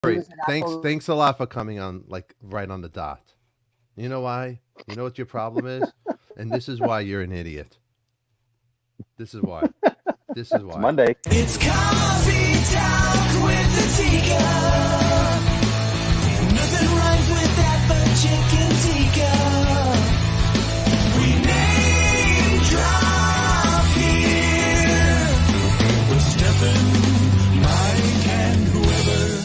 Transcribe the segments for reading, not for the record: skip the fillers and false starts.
He Corey, was at thanks Apple. thanks a lot for coming on like right on the dot. You know why? You know what your problem is? And this is why you're an idiot. This is why. This is It's why. Monday. It's coffee talk with the Tika. Nothing rhymes with that but chicken tikka. We name drop here with Stefan, Mike, and whoever.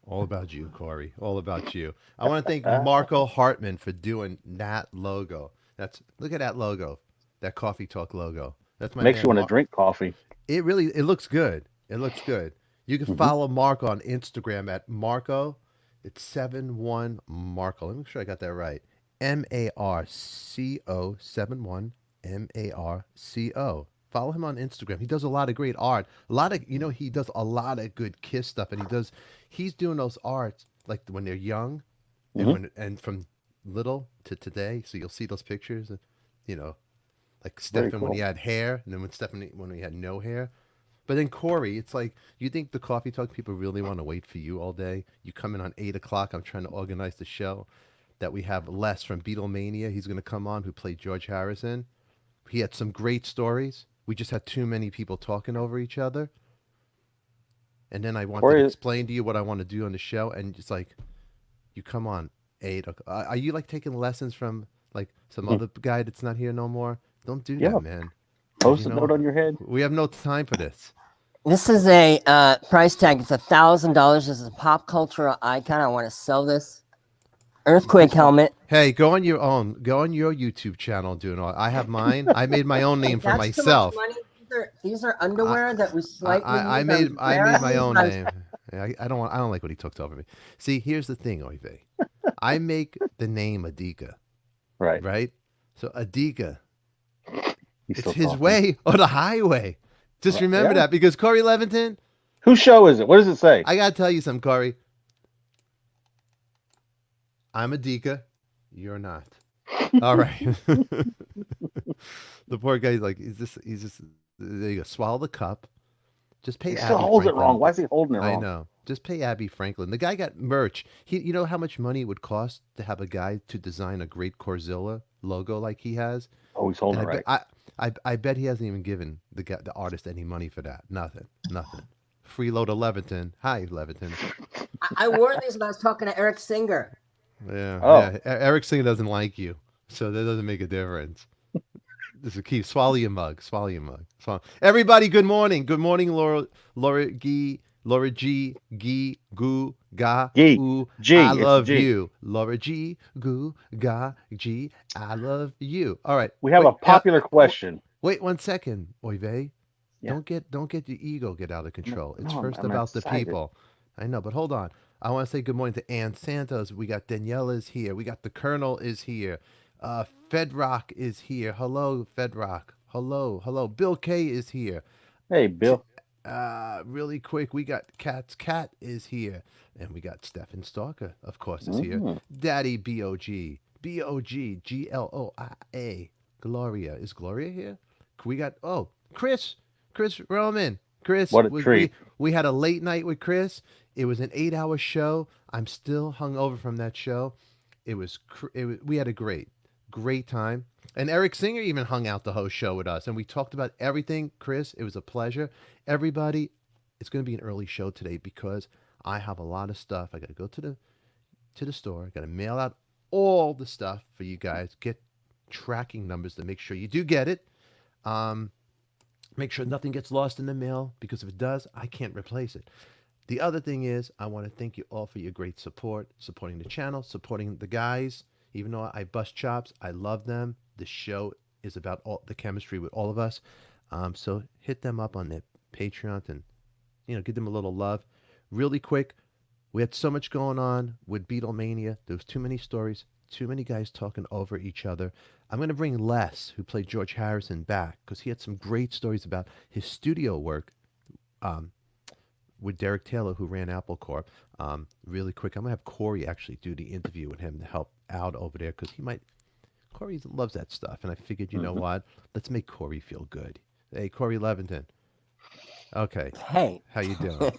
All about you, Corey. All about you. I want to thank Marco Hartman for doing that logo. That's look at that logo. That Coffee Talk logo. That's my Makes you man want to Mark. drink coffee. It looks good. It looks good. You can Hmm. follow Marco on Instagram at Marco. It's 71 Marco. Let me make sure I got that right. Marco 71 Marco. Follow him on Instagram. He does a lot of great art. A lot of he does a lot of good Kiss stuff, and he's doing those arts like when they're young, Hmm. and from little to today. So you'll see those pictures, you know, like Very Stefan when he cool. had hair, and then when he had no hair. But then Corey, it's like you think the Coffee Talk people really want to wait for you all day? You come in on 8 o'clock. I'm trying to organize the show that we have Les from Beatlemania. He's going to come on who played George Harrison. He had some great stories. We just had too many people talking over each other. And then I wanted to Corey, explain to you what I want to do on the show, and it's like you come on 8 o'clock. Are you like taking lessons from like some mhm. other guy that's not here no more? Don't do Yeah, that, man. Because post a note on your head. we have no time for this. This is a price tag. It's $1,000. This is a pop culture icon. I want to sell this earthquake helmet. Hey, go on your own. Go on your YouTube channel. Doing all. I have mine. I made my own name If for that's too much myself. money, these are I, underwear that we slightly I used. I was made my embarrassed. own name. I don't like what he took over me. See, here's the thing, Oive. I make the name Adika, Right. right? So Adika, He's it's still his talking. way or the highway. Just Right. remember Yeah. that because Corey Leventon, Whose show is it? What does it say? I gotta tell you something, Corey. I'm Adika. You're not. All right. The poor guy's like, he's just, there you go. Swallow the cup. Just He pay still Abby holds it wrong. Franklin. Why is he holding it I wrong? know. Just pay Abby Franklin. The guy got merch. You know how much money it would cost to have a guy to design a great Corzilla logo like he has? Oh, he's And holding I it bet right. I bet he hasn't even given the artist any money for that. Nothing. Nothing. Freeload of Leviton. Hi, Leviton. I wore these when I was talking to Eric Singer. Yeah, Oh, yeah. Eric Singer doesn't like you, so that doesn't make a difference. This is keep swallow your mug. Swallow your mug. Swallow. Everybody, good morning. Good morning, Laura G, Gee, Goo, Ga, G. Ooh. I G. It's love G. you, Laura G, Goo, Ga, G. I love you. All right. We have Wait. a popular question. Wait 1 second, Oive. Yeah. Don't get your ego get out of No, control. It's no, first I'm about the excited. people. I know, but hold on. I want to say good morning to Ann Santos. We got Danielle is here. We got the Colonel is here. Fedrock is here. Hello, Fedrock. Hello, hello. Bill K is here. Hey, T- Bill. Really quick, we got Cat's Cat is here, and we got Stefan Stalker, of course, is here. Mm. Daddy Gloria. Gloria, is Gloria here? We got Chris Roman. Chris, What a treat. we had a late night with Chris. It was an 8 hour show. I'm still hung over from that show. We had a great time. And Eric Singer even hung out the host show with us, and we talked about everything. Chris, it was a pleasure. Everybody, it's going to be an early show today because I have a lot of stuff. I got to go to the store. I got to mail out all the stuff for you guys. Get tracking numbers to make sure you do get it. Um, Make sure nothing gets lost in the mail because if it does, I can't replace it. The other thing is, I want to thank you all for your great support, supporting the channel, supporting the guys. Even though I bust chops, I love them. The show is about all the chemistry with all of us. So hit them up on their Patreon and give them a little love. Really quick, we had so much going on with Beatlemania. There was too many stories, too many guys talking over each other. I'm going to bring Les, who played George Harrison, back because he had some great stories about his studio work um, with Derek Taylor, who ran Apple Corp. Really quick, I'm going to have Corey actually do the interview with him to help out over there because Corey loves that stuff. And I figured, you know Hmm. what? Let's make Corey feel good. Hey, Corey Leventon. Okay, Hey, how you doing?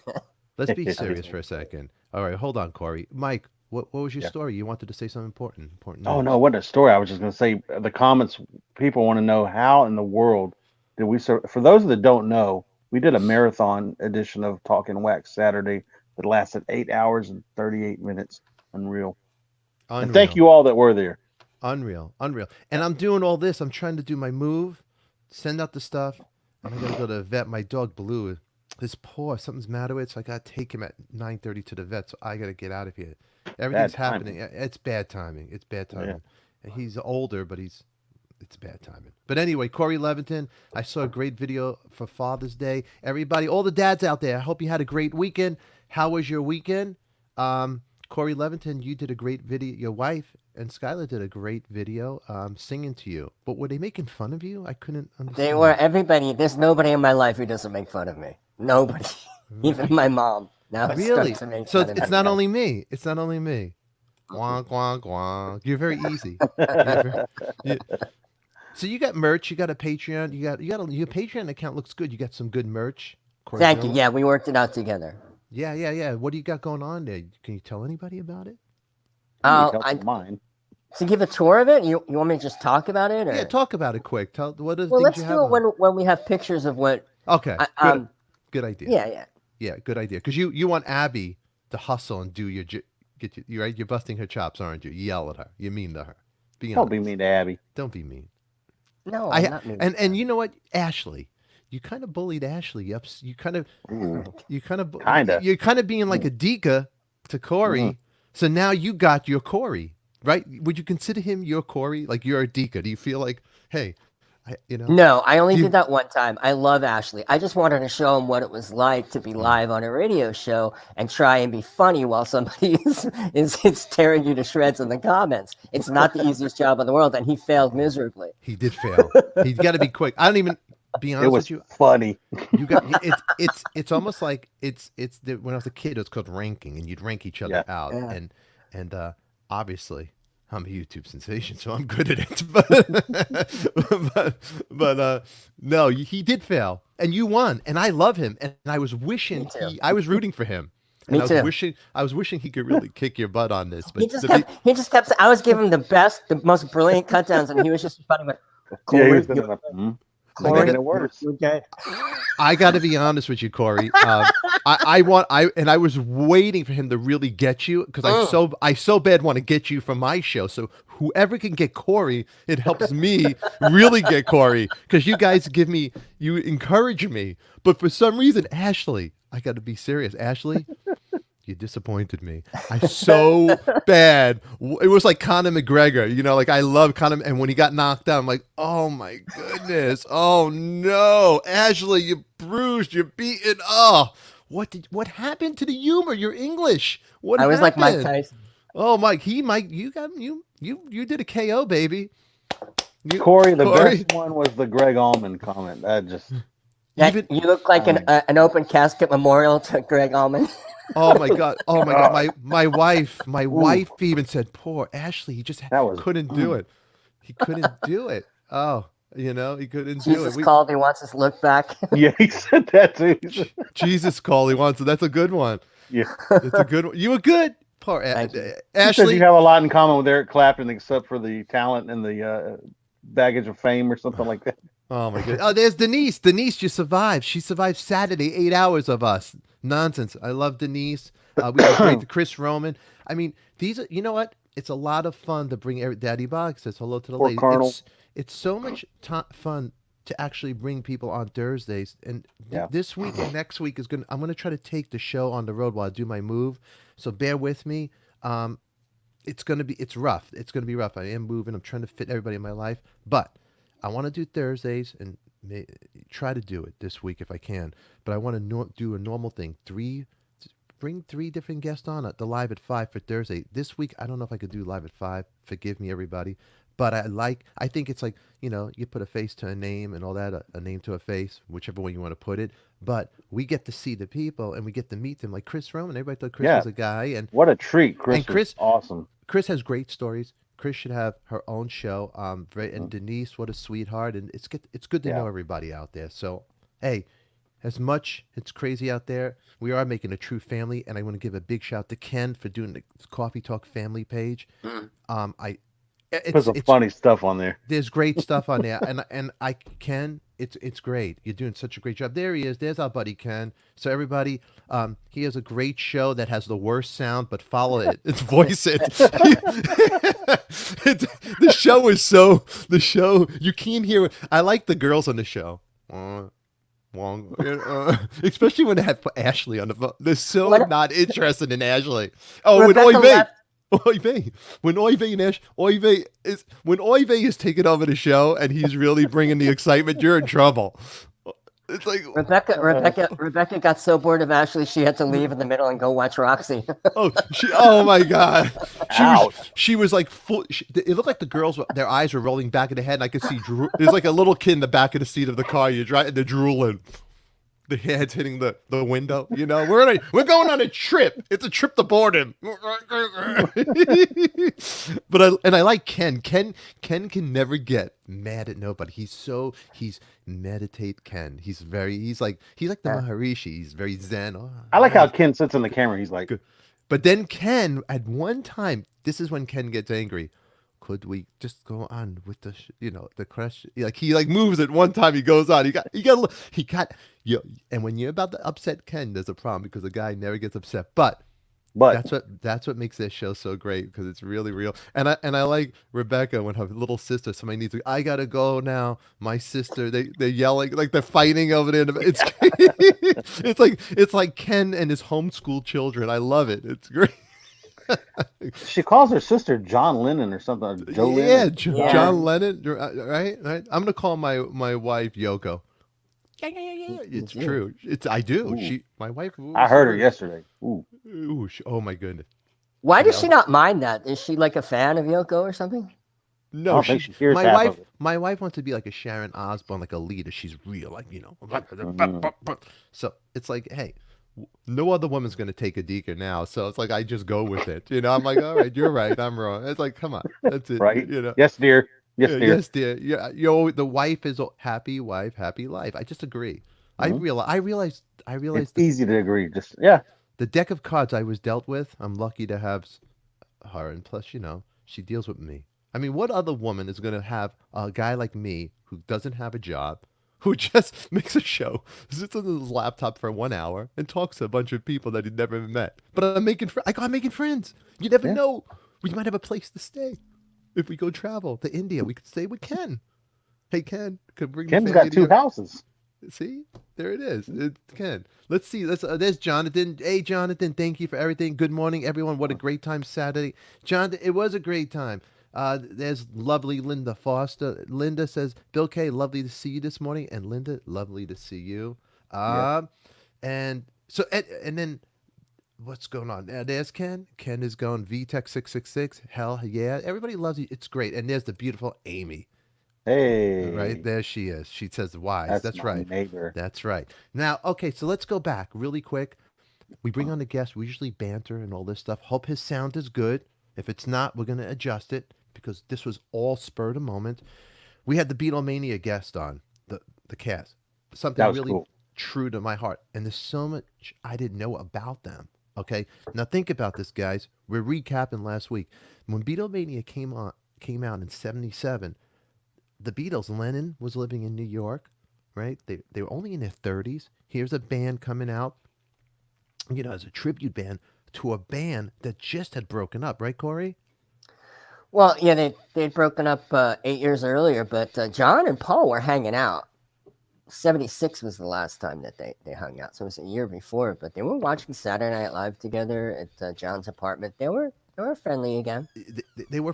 Let's be serious for a second. All right, hold on, Corey. Mike, what was your Yeah. story? You wanted to say something important. Important Oh news. no, what a story! I was just going to say the comments. People want to know how in the world did we? For those that don't know, we did a marathon edition of Talking Wax Saturday that lasted 8 hours and 38 minutes. Unreal. And thank Unreal. you all that were there. Unreal. Unreal. And I'm doing all this. I'm trying to do my move, send out the stuff, and I got to go to the vet. My dog Blue, his paw, something's matter with it, so I got to take him at 9:30 to the vet. So I got to get out of here. Everything's happening. It's bad timing. It's bad timing. And he's older, but it's bad timing. But anyway, Corey Leventon, I saw a great video for Father's Day. Everybody, all the dads out there, I hope you had a great weekend. How was your weekend? Corey Leventon, you did a great video. Your wife and Skylar did a great video singing to you. But were they making fun of you? I couldn't understand. they were everybody. There's nobody in my life who doesn't make fun of me. Nobody, even my mom. Now it's Really? starting to make So fun of it's me. not only me. It's not only me. Wonk, wonk, wonk. You're very easy. So you got merch. You got a Patreon. Your Patreon account looks good. You got some good merch. Thank you. Yeah, we worked it out together. Yeah. What do you got going on there? Can you tell anybody about it? Mine. To give a tour of it, you want me to just talk about it? Or? Yeah, talk about it quick. Tell what are the Well, things let's you do have. it when we have pictures of what. Okay. Good idea. Yeah. Good idea. Because you want Abby to hustle and do you right. You're busting her chops, aren't you? You yell at her. You're mean to her. Don't be mean to Abby. Don't be mean. No, I'm not mean. And you know what, Ashley, you kind of bullied Ashley. You're kind of being like ADIKA to Corey. So now you got your Corey, right? Would you consider him your Corey? Like you're ADIKA? Do you feel like, hey, No, I only did that one time. I love Ashley. I just wanted to show him what it was like to be live on a radio show and try and be funny while somebody is tearing you to shreds in the comments. It's not the easiest job in the world, and he failed miserably. He did fail. He's got to be quick. I don't even be honest with you. Funny. You got it's almost like when I was a kid, it was called ranking, and you'd rank each other out, and obviously. I'm a YouTube sensation, so I'm good at it. But no, he did fail, and you won, and I love him, and I was wishing I was rooting for him. And Me too. I was wishing he could really kick your butt on this. But He just kept. I was giving him the most brilliant cut downs, and he was just responding with, He was making it worse. Okay. I got to be honest with you, Corey. I was waiting for him to really get you because I so bad want to get you from my show. So whoever can get Corey, it helps me really get Corey because you guys you encourage me. But for some reason, Ashley, I got to be serious, Ashley. You disappointed me. I so bad. It was like Conor McGregor, like I love Conor. And when he got knocked out, I'm like, oh my goodness. Oh no, Ashley, you bruised, you're beaten. Oh, what happened to the humor? Your English. What I was happened? like Mike Tyson. Oh, Mike, you did a KO, baby. Corey, the best one was the Greg Allman comment. That just you look like an open casket memorial to Greg Allman. Oh my god! My wife even said, "Poor Ashley, he just couldn't do it. He couldn't do it. Oh, he couldn't do it." Jesus called. He wants his look back. Yeah, he said that too. Jesus called. He wants it. That's a good one. Yeah, it's a good one. You were good. Poor Ashley. You have a lot in common with Eric Clapton, except for the talent and the baggage of fame or something like that. Oh my god! Oh, there's Denise. Denise just survived. She survived Saturday, 8 hours of us. Nonsense. I love Denise. We had great Chris Roman. I mean, these are. You know what? It's a lot of fun to bring Daddy Box says hello to the ladies. It's so much fun to actually bring people on Thursdays. And this week and next week I'm gonna try to take the show on the road while I do my move. So bear with me. It's rough. It's gonna be rough. I am moving. I'm trying to fit everybody in my life, but I want to do Thursdays and try to do it this week if I can. But I want to do a normal thing. Bring 3 different guests on the live at 5 for Thursday. This week, I don't know if I could do live at 5. Forgive me, everybody. But I think it's like, you put a face to a name and all that, a name to a face, whichever way you want to put it. But we get to see the people and we get to meet them. Like Chris Roman, everybody thought Chris was a guy. And what a treat. Chris is awesome. Chris has great stories. Chris should have her own show. And Denise, what a sweetheart, and it's good to know everybody out there. So, hey, as much it's crazy out there, we are making a true family, and I want to give a big shout to Ken for doing the Coffee Talk family page. I Put some funny stuff on there. There's great stuff on there, and I Ken, it's great. You're doing such a great job. There he is. There's our buddy Ken. So everybody, he has a great show that has the worst sound, but follow it. It's voice it. The show you can't hear. I like the girls on the show. Especially when they have Ashley on the phone. They're so not interested in Ashley. Oh, with Oy Vey. Oy Vey. When Oy Vey and when Oy Vey is taking over the show and he's really bringing the excitement, you're in trouble. It's like Rebecca got so bored of Ashley she had to leave in the middle and go watch Roxy. Oh my God. She was like full. It looked like the girls, their eyes were rolling back in the head, and I could see there's like a little kid in the back of the seat of the car you're driving, and they're drooling. The head's hitting the window. You know, we're going on a trip. It's a trip to boredom. But I like Ken. Ken can never get mad at nobody. He's meditate Ken. He's like the Maharishi. He's very zen. I like how Ken sits in the camera. He's like, but then Ken at one time, this is when Ken gets angry. Could we just go on with the the question? Like he moves at one time. He goes on. He got and when you're about to upset Ken, there's a problem because the guy never gets upset. But that's what makes this show so great, because it's really real. And I like Rebecca when her little sister, somebody needs to, I gotta go now. My sister, they're yelling like they're fighting over there. It's it's like Ken and his homeschool children. I love it. It's great. She calls her sister John Lennon or something. Joe Lennon. John Lennon. Right. I'm gonna call my wife Yoko. Yeah. It's true. I do. Ooh. My wife. I heard her yesterday. Ooh. Oh my goodness. Why does she not mind that? Is she like a fan of Yoko or something? No, she hears half of it. My wife wants to be like a Sharon Osbourne, like a leader. She's real, like So it's like, hey, no other woman's going to take ADIKA now. So it's like, I just go with it. I'm like, all right, you're right. I'm wrong. It's like, come on. That's it. Right. Yes, dear. Yes, dear. Yes, dear. Yeah. The wife is a happy wife, happy life. I just agree. Mm-hmm. I realized it's easy to agree. Just, yeah. The deck of cards I was dealt with, I'm lucky to have her. And plus, she deals with me. I mean, what other woman is going to have a guy like me who doesn't have a job, who just makes a show, sits on his laptop for 1 hour, and talks to a bunch of people that he'd never met? But I'm making friends. You never know. We might have a place to stay. If we go travel to India, we could stay with Ken. Hey, Ken, could bring Ken's got 2 houses. See? There it is. It's Ken. Let's see. There's Jonathan. Hey, Jonathan, thank you for everything. Good morning, everyone. What a great time Saturday. Jonathan, it was a great time. There's lovely Linda Foster. Linda says, Bill K, lovely to see you this morning. And Linda, lovely to see you. And so, and then what's going on? There's Ken. Ken is going VTech 666. Hell yeah. Everybody loves you. It's great. And there's the beautiful Amy. Hey. Right there she is. She says wise. That's right. Neighbor. That's right. Now, okay, so let's go back really quick. We bring on the guest. We usually banter and all this stuff. Hope his sound is good. If it's not, we're going to adjust it, because this was all spur of the moment. We had the Beatlemania guest on, the cast. Something really cool, true to my heart. And there's so much I didn't know about them. Okay? Now think about this, guys. We're recapping last week. When Beatlemania came out in 1977, the Beatles, Lennon was living in New York, right? They were only in their 30s. Here's a band coming out, as a tribute band to a band that just had broken up, right, Corey? Well, yeah, they'd broken up 8 years earlier, but John and Paul were hanging out. 1976 was the last time that they hung out, so it was a year before. But they were watching Saturday Night Live together at John's apartment. They were friendly again. They were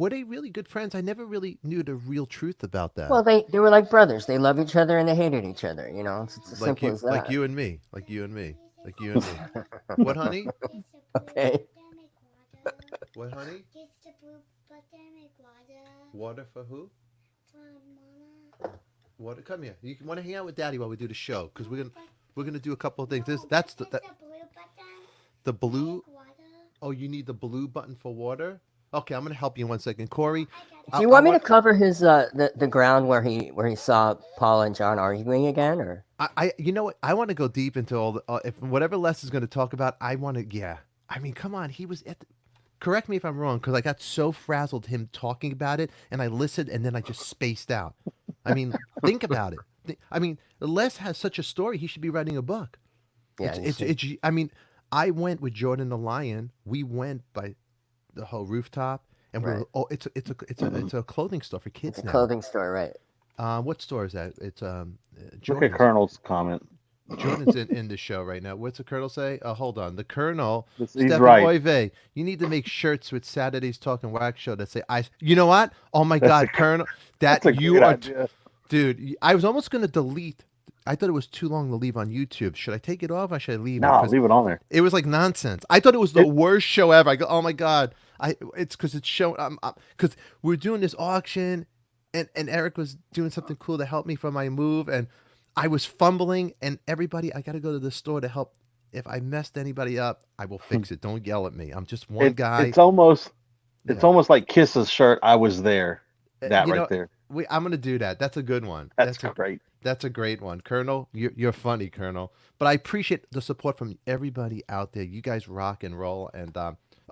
they really good friends? I never really knew the real truth about that. Well, they were like brothers. They loved each other and they hated each other. It's as simple as that. Like you and me. What, honey? Okay. What, honey? Water for who? Water. Come here. You want to hang out with Daddy while we do the show, because we're gonna do a couple of things. The blue. Oh, you need the blue button for water? Okay, I'm gonna help you in 1 second, Corey. Do you want me to cover his the ground where he saw Paul and John arguing again, or you know what? I want to go deep into all the if whatever Les is going to talk about. I want to. Yeah. I mean, come on. He was at. Correct me if I'm wrong, because I got so frazzled him talking about it, and I listened, and then I just spaced out. I mean, think about it. I mean, Les has such a story. He should be writing a book. yeah? It's. I mean, I went with Jordan the Lion. We went by the whole rooftop, and we Right. were. Oh, it's a clothing store for kids It's a now. clothing store, right? What store is that? It's Look at Jordan's. Colonel's comment. Jordan's in the show right now. What's the Colonel say? Hold on. The Colonel, He's Stefan right. Oive, you need to make shirts with Saturday's Talking Wax Show that say, I. You know what? Oh my God, Colonel. That's a You great are. idea. Dude, I was almost going to delete. I thought it was too long to leave on YouTube. Should I take it off or should I leave it? No, 'Cause leave it on there. it was like nonsense. I thought it was the worst show ever. I go, oh my God. It's because it's showing. Because we're doing this auction and Eric was doing something cool to help me for my move. And I was fumbling, and everybody, I got to go to the store to help. If I messed anybody up, I will fix it. Don't yell at me. I'm just one guy. It's almost Yeah. like Kiss's shirt. I was there. That You right know, there. I'm gonna do that. That's a good one. That's great. That's a great one, Colonel. You're funny, Colonel. But I appreciate the support from everybody out there. You guys rock and roll. And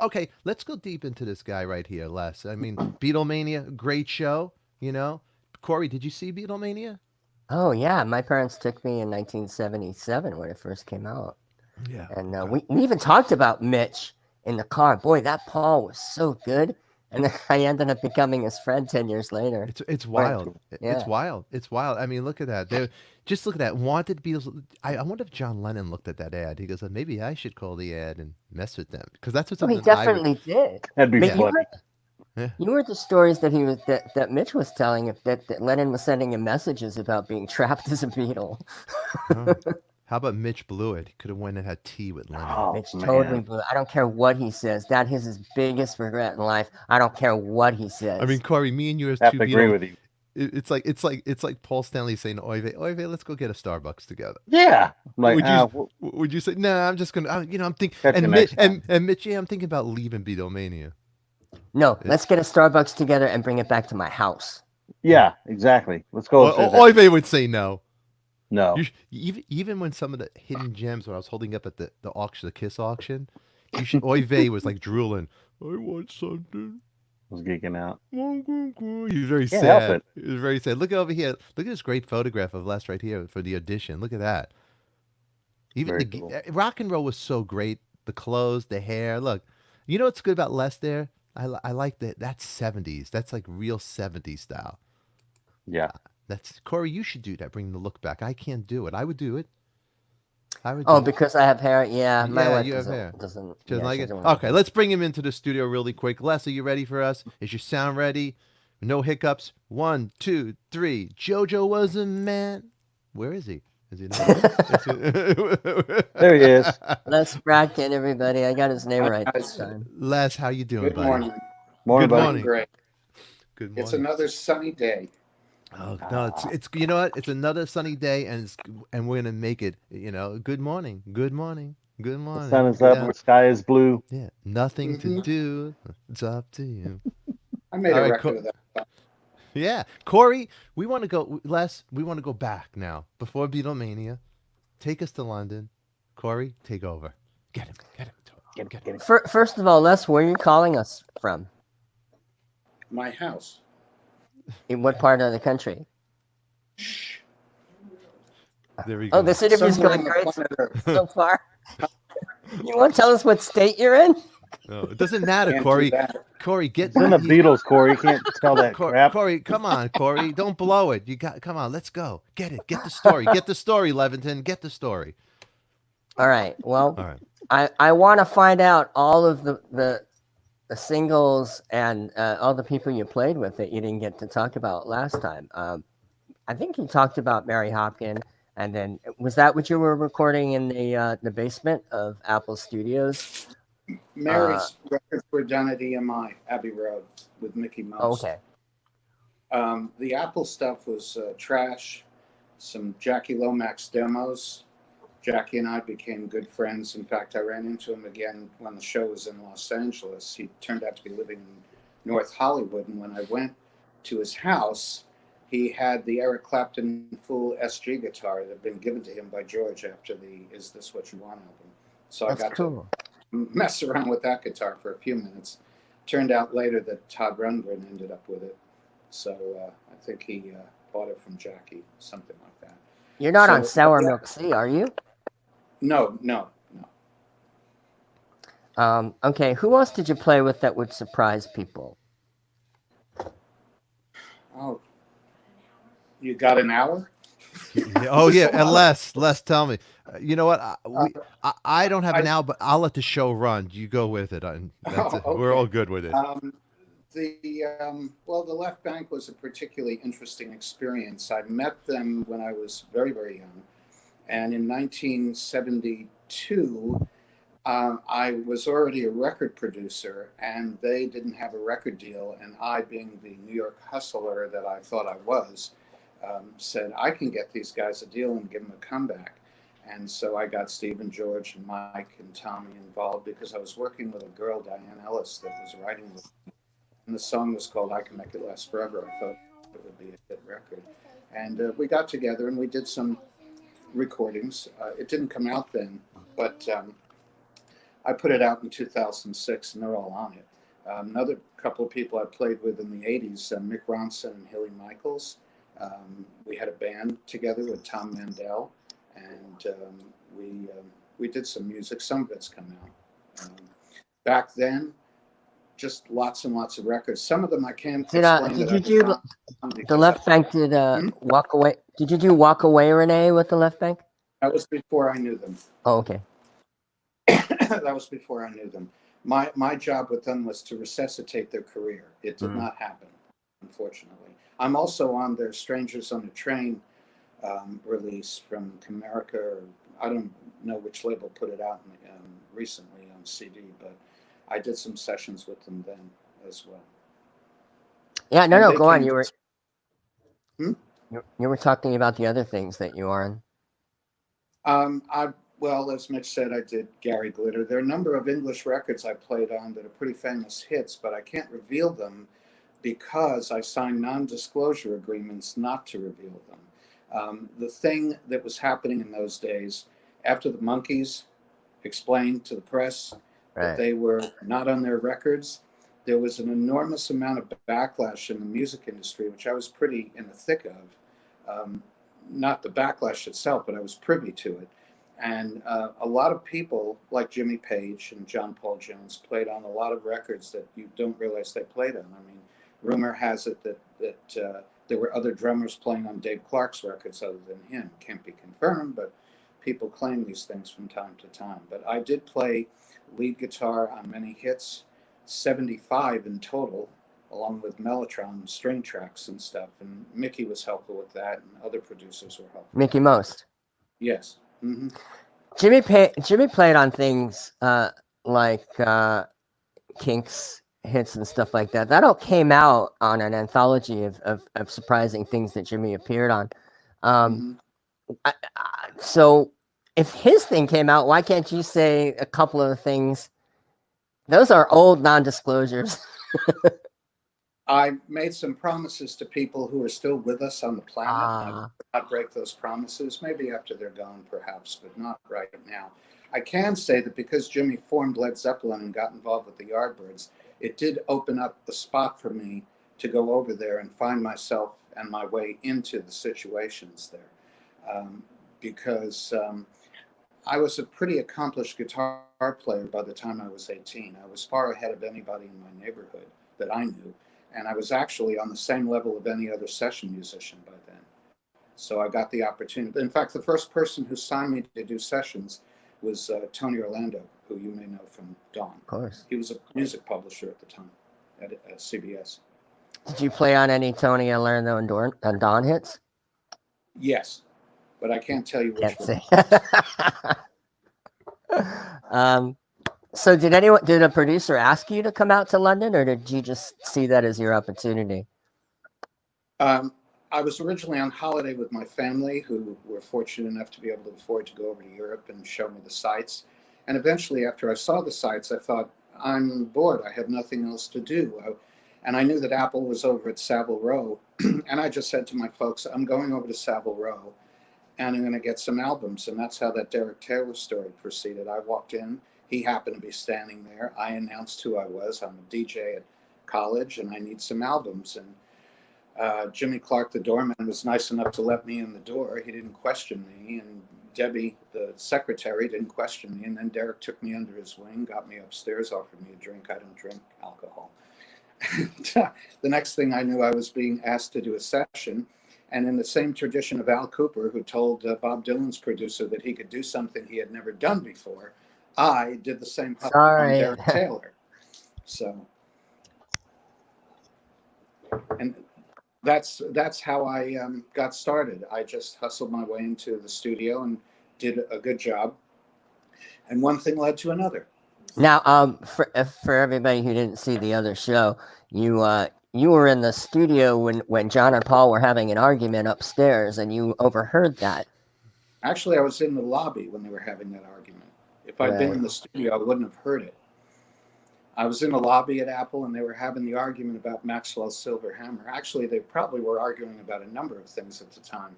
okay, let's go deep into this guy right here, Les. I mean, Beatlemania, great show. You know, Corey, did you see Beatlemania? Oh yeah, my parents took me in 1977 when it first came out, Yeah. and we even talked about Mitch in the car. Boy, that Paul was so good, and then I ended up becoming his friend 10 years later. It's wild. Yeah. It's wild. It's wild. I mean, look at that. Just look at that. Wanted Beatles. I wonder if John Lennon looked at that ad. He goes, maybe I should call the ad and mess with them, because that's what Oh, he something definitely did. That'd be But you funny. heard, Yeah. you heard the stories that that Mitch was telling, that Lennon was sending him messages about being trapped as a Beatle. Oh. How about Mitch blew it? He could have went and had tea with Lennon. Oh, Mitch man. totally blew it. I don't care what he says. That is his biggest regret in life. I don't care what he says. I mean, Corey, me and you as I have two to agree Beatles. with you. It's like Paul Stanley saying to Oive, let's go get a Starbucks together. Yeah. Like, Would you say, no, I'm just gonna, I'm thinking, Catch you and next and Mitch, yeah, I'm thinking about leaving Beatlemania. No, let's get a Starbucks together and bring it back to my house. yeah, exactly. Let's go. Oive would say no. No. Even when some of the hidden gems, when I was holding up at the auction, the Kiss auction, Oive was like drooling. I want something. Was geeking out. He was very Can't help sad. it. He was very sad. Look over here. Look at this great photograph of Les right here for the audition. Look at that. Even Very the cool. rock and roll was so great. The clothes, the hair. Look, you know what's good about Les there? I like that. That's 70s. That's like real 70s style. Yeah. That's Corey. You should do that. Bring the look back. I can't do it. I would do it. I would. Oh, do it. because I have hair? Yeah, my Yeah, wife you have doesn't, hair. doesn't, Doesn't yeah, like she it? doesn't like Okay, let's bring him into the studio really quick. Les, are you ready for us? Is your sound ready? No hiccups. 1, 2, 3. Jojo was a man. Where is he? Is he not? There he is. Les Fradkin, everybody. I got his name right this time. Les, how you doing, Good buddy? morning. Morning, Good buddy. morning. Great. Good morning. It's another sunny day. Oh no, it's you know what? It's another sunny day, and we're gonna make it. You know, good morning, good morning, good morning. The sun is up. Yeah. The sky is blue. Yeah, nothing to Mhm. do. It's up to you. I made All a right, record of that. Yeah, Corey, we want to go. Les, we want to go back now before Beatlemania. Take us to London. Corey, take over. Get him. Get him. First of all, Les, where are you calling us from? My house. In what part of the country? Shh. There we go. Oh, this interview's Somewhere going on the great planet Earth. so far. You want to tell us what state you're in? No, it doesn't matter, Can't do Corey. that. Corey, get It's in the Beatles, Corey. You can't tell that crap. Corey, come on, Corey. Don't blow it. Come on, let's go. Get it. Get the story. Get the story, Levinton. Get the story. All right. Well, All right. I want to find out all of the singles and all the people you played with that you didn't get to talk about last time. I think you talked about Mary Hopkin, and then was that what you were recording in the basement of Apple Studios? Mary's records were done at EMI, Abbey Road, with Mickey Mouse. Okay. The Apple stuff was trash, some Jackie Lomax demos. Jackie and I became good friends. In fact, I ran into him again when the show was in Los Angeles. He turned out to be living in North Hollywood. And when I went to his house, he had the Eric Clapton full SG guitar that had been given to him by George after the Is This What You Want album. So That's I got cool. to mess around with that guitar for a few minutes. Turned out later that Todd Rundgren ended up with it. So I think he bought it from Jackie, something like that. You're not on So, Sour yeah. Milk Sea, are you? No. Okay, who else did you play with that would surprise people? Oh, you got an hour? Oh yeah, and Les, tell me. You know what? I don't have an I- hour, but I'll let the show run. You go with it. That's it. We're Okay. all good with it. Well, the Left Bank was a particularly interesting experience. I met them when I was very, very young, and in 1972, I was already a record producer, and they didn't have a record deal. And I, being the New York hustler that I thought I was, said, I can get these guys a deal and give them a comeback. And so I got Steve and George and Mike and Tommy involved because I was working with a girl, Diane Ellis, that was writing with me. And the song was called I Can Make It Last Forever. I thought it would be a hit record. And we got together and we did some recordings. It didn't come out then, but I put it out in 2006 and they're all on it. Another couple of people I played with in the 80s, Mick Ronson and Hilly Michaels. We had a band together with Tom Mandel, and we did some music. Some of it's come out. Back then, just lots and lots of records. Some of them I can't explain. Did you do the Left Bank? Did Walk Away? Did you do Walk Away, Renee, with the Left Bank? That was before I knew them. Oh, okay. That was before I knew them. My job with them was to resuscitate their career. It did not happen, unfortunately. I'm also on their Strangers on a Train release from Comerica. I don't know which label put it out recently on CD, but I did some sessions with them then as well. Yeah, no, And they go on. came You to- were you were talking about the other things that you are on. Well, as Mitch said, I did Gary Glitter. There are a number of English records I played on that are pretty famous hits, but I can't reveal them because I signed non-disclosure agreements not to reveal them. The thing that was happening in those days, after the Monkees explained to the press that they were not on their records, there was an enormous amount of backlash in the music industry, which I was pretty in the thick of. Not the backlash itself, but I was privy to it. And a lot of people, like Jimmy Page and John Paul Jones, played on a lot of records that you don't realize they played on. I mean, rumor has it that there were other drummers playing on Dave Clark's records other than him. Can't be confirmed, but people claim these things from time to time. But I did play lead guitar on many hits, 75 in total, along with Mellotron string tracks and stuff. And Mickey was helpful with that, and other producers were helpful. Mickey Most. Yes. Mm-hmm. Jimmy played on things like Kinks hits and stuff like that. That all came out on an anthology of surprising things that Jimmy appeared on. So if his thing came out, why can't you say a couple of the things? Those are old non-disclosures. I made some promises to people who are still with us on the planet. I will not break those promises, maybe after they're gone, perhaps, but not right now. I can say that because Jimmy formed Led Zeppelin and got involved with the Yardbirds, it did open up the spot for me to go over there and find myself and my way into the situations there. Because I was a pretty accomplished guitar player by the time I was 18. I was far ahead of anybody in my neighborhood that I knew. And I was actually on the same level of any other session musician by then. So I got the opportunity. In fact, the first person who signed me to do sessions was Tony Orlando, who you may know from Dawn. Of course. He was a music publisher at the time at CBS. Did you play on any Tony Orlando and Dawn hits? Yes, but I can't tell you which one. So did a producer ask you to come out to London, or did you just see that as your opportunity? I was originally on holiday with my family, who were fortunate enough to be able to afford to go over to Europe and show me the sights. And eventually, after I saw the sights, I thought, I'm bored. I have nothing else to do. And I knew that Apple was over at Savile Row. And I just said to my folks, I'm going over to Savile Row and I'm going to get some albums. And that's how that Derek Taylor story proceeded. I walked in, he happened to be standing there. I announced who I was. I'm a DJ at college and I need some albums. And Jimmy Clark, the doorman, was nice enough to let me in the door. He didn't question me. And Debbie, the secretary, didn't question me. And then Derek took me under his wing, got me upstairs, offered me a drink. I don't drink alcohol. The next thing I knew, I was being asked to do a session. And in the same tradition of Al Cooper, who told Bob Dylan's producer that he could do something he had never done before, I did the same on Sorry. Derek Taylor. So, and that's how I got started. I just hustled my way into the studio and did a good job. And one thing led to another. Now, for everybody who didn't see the other show, you were in the studio when John and Paul were having an argument upstairs, and you overheard that. Actually, I was in the lobby when they were having that argument. If I'd been in the studio, I wouldn't have heard it. I was in the lobby at Apple, and they were having the argument about Maxwell's Silver Hammer. Actually, they probably were arguing about a number of things at the time.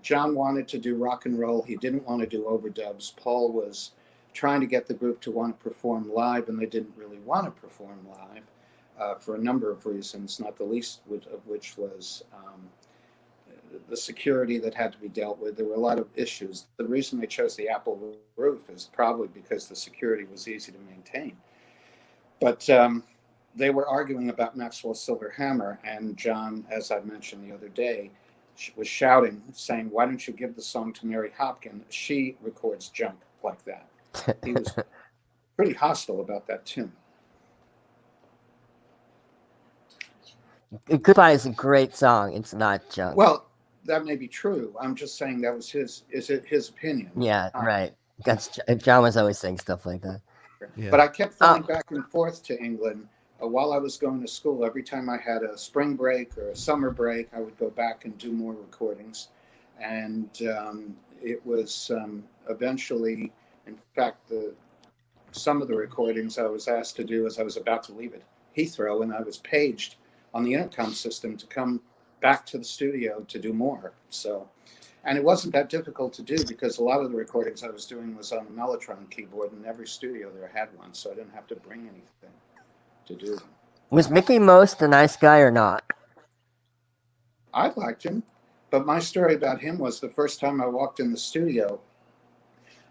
John wanted to do rock and roll. He didn't want to do overdubs. Paul was trying to get the group to want to perform live, and they didn't really want to perform live for a number of reasons, not the least of which was the security that had to be dealt with. There were a lot of issues. The reason they chose the Apple roof is probably because the security was easy to maintain. But they were arguing about Maxwell's Silver Hammer, and John, as I mentioned the other day, was shouting, saying, "Why don't you give the song to Mary Hopkin? She records junk like that." He was pretty hostile about that tune. Goodbye is a great song. It's not junk. Well, that may be true. I'm just saying that was his opinion. Yeah, right. John was always saying stuff like that. Yeah. But I kept flying back and forth to England while I was going to school. Every time I had a spring break or a summer break, I would go back and do more recordings. And it was eventually, in fact, some of the recordings I was asked to do as I was about to leave at Heathrow, and I was paged on the intercom system to come back to the studio to do more. So, and it wasn't that difficult to do because a lot of the recordings I was doing was on a Mellotron keyboard, and every studio there had one, so I didn't have to bring anything to do them. Was Mickey Most a nice guy or not? I liked him, but my story about him was the first time I walked in the studio,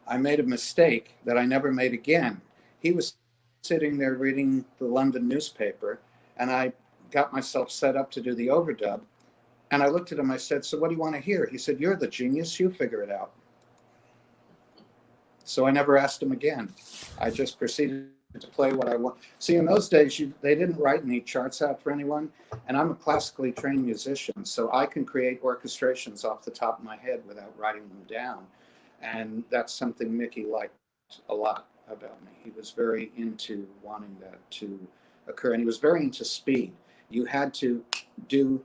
I made a mistake that I never made again. He was sitting there reading the London newspaper, and I got myself set up to do the overdub. And I looked at him, I said, "So what do you want to hear?" He said, "You're the genius, you figure it out." So I never asked him again. I just proceeded to play what I want. See, in those days, they didn't write any charts out for anyone. And I'm a classically trained musician, so I can create orchestrations off the top of my head without writing them down. And that's something Mickey liked a lot about me. He was very into wanting that to occur. And he was very into speed. You had to do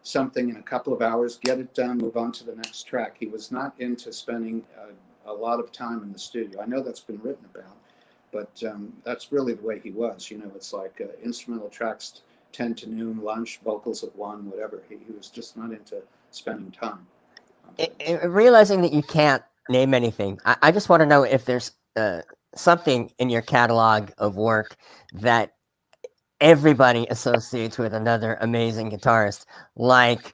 something in a couple of hours, get it done, move on to the next track. He was not into spending a lot of time in the studio. I know that's been written about, but that's really the way he was. You know, it's like instrumental tracks 10 to noon, lunch, vocals at 1, whatever. He was just not into spending time. Realizing that you can't name anything, I just want to know if there's something in your catalog of work that everybody associates with another amazing guitarist, like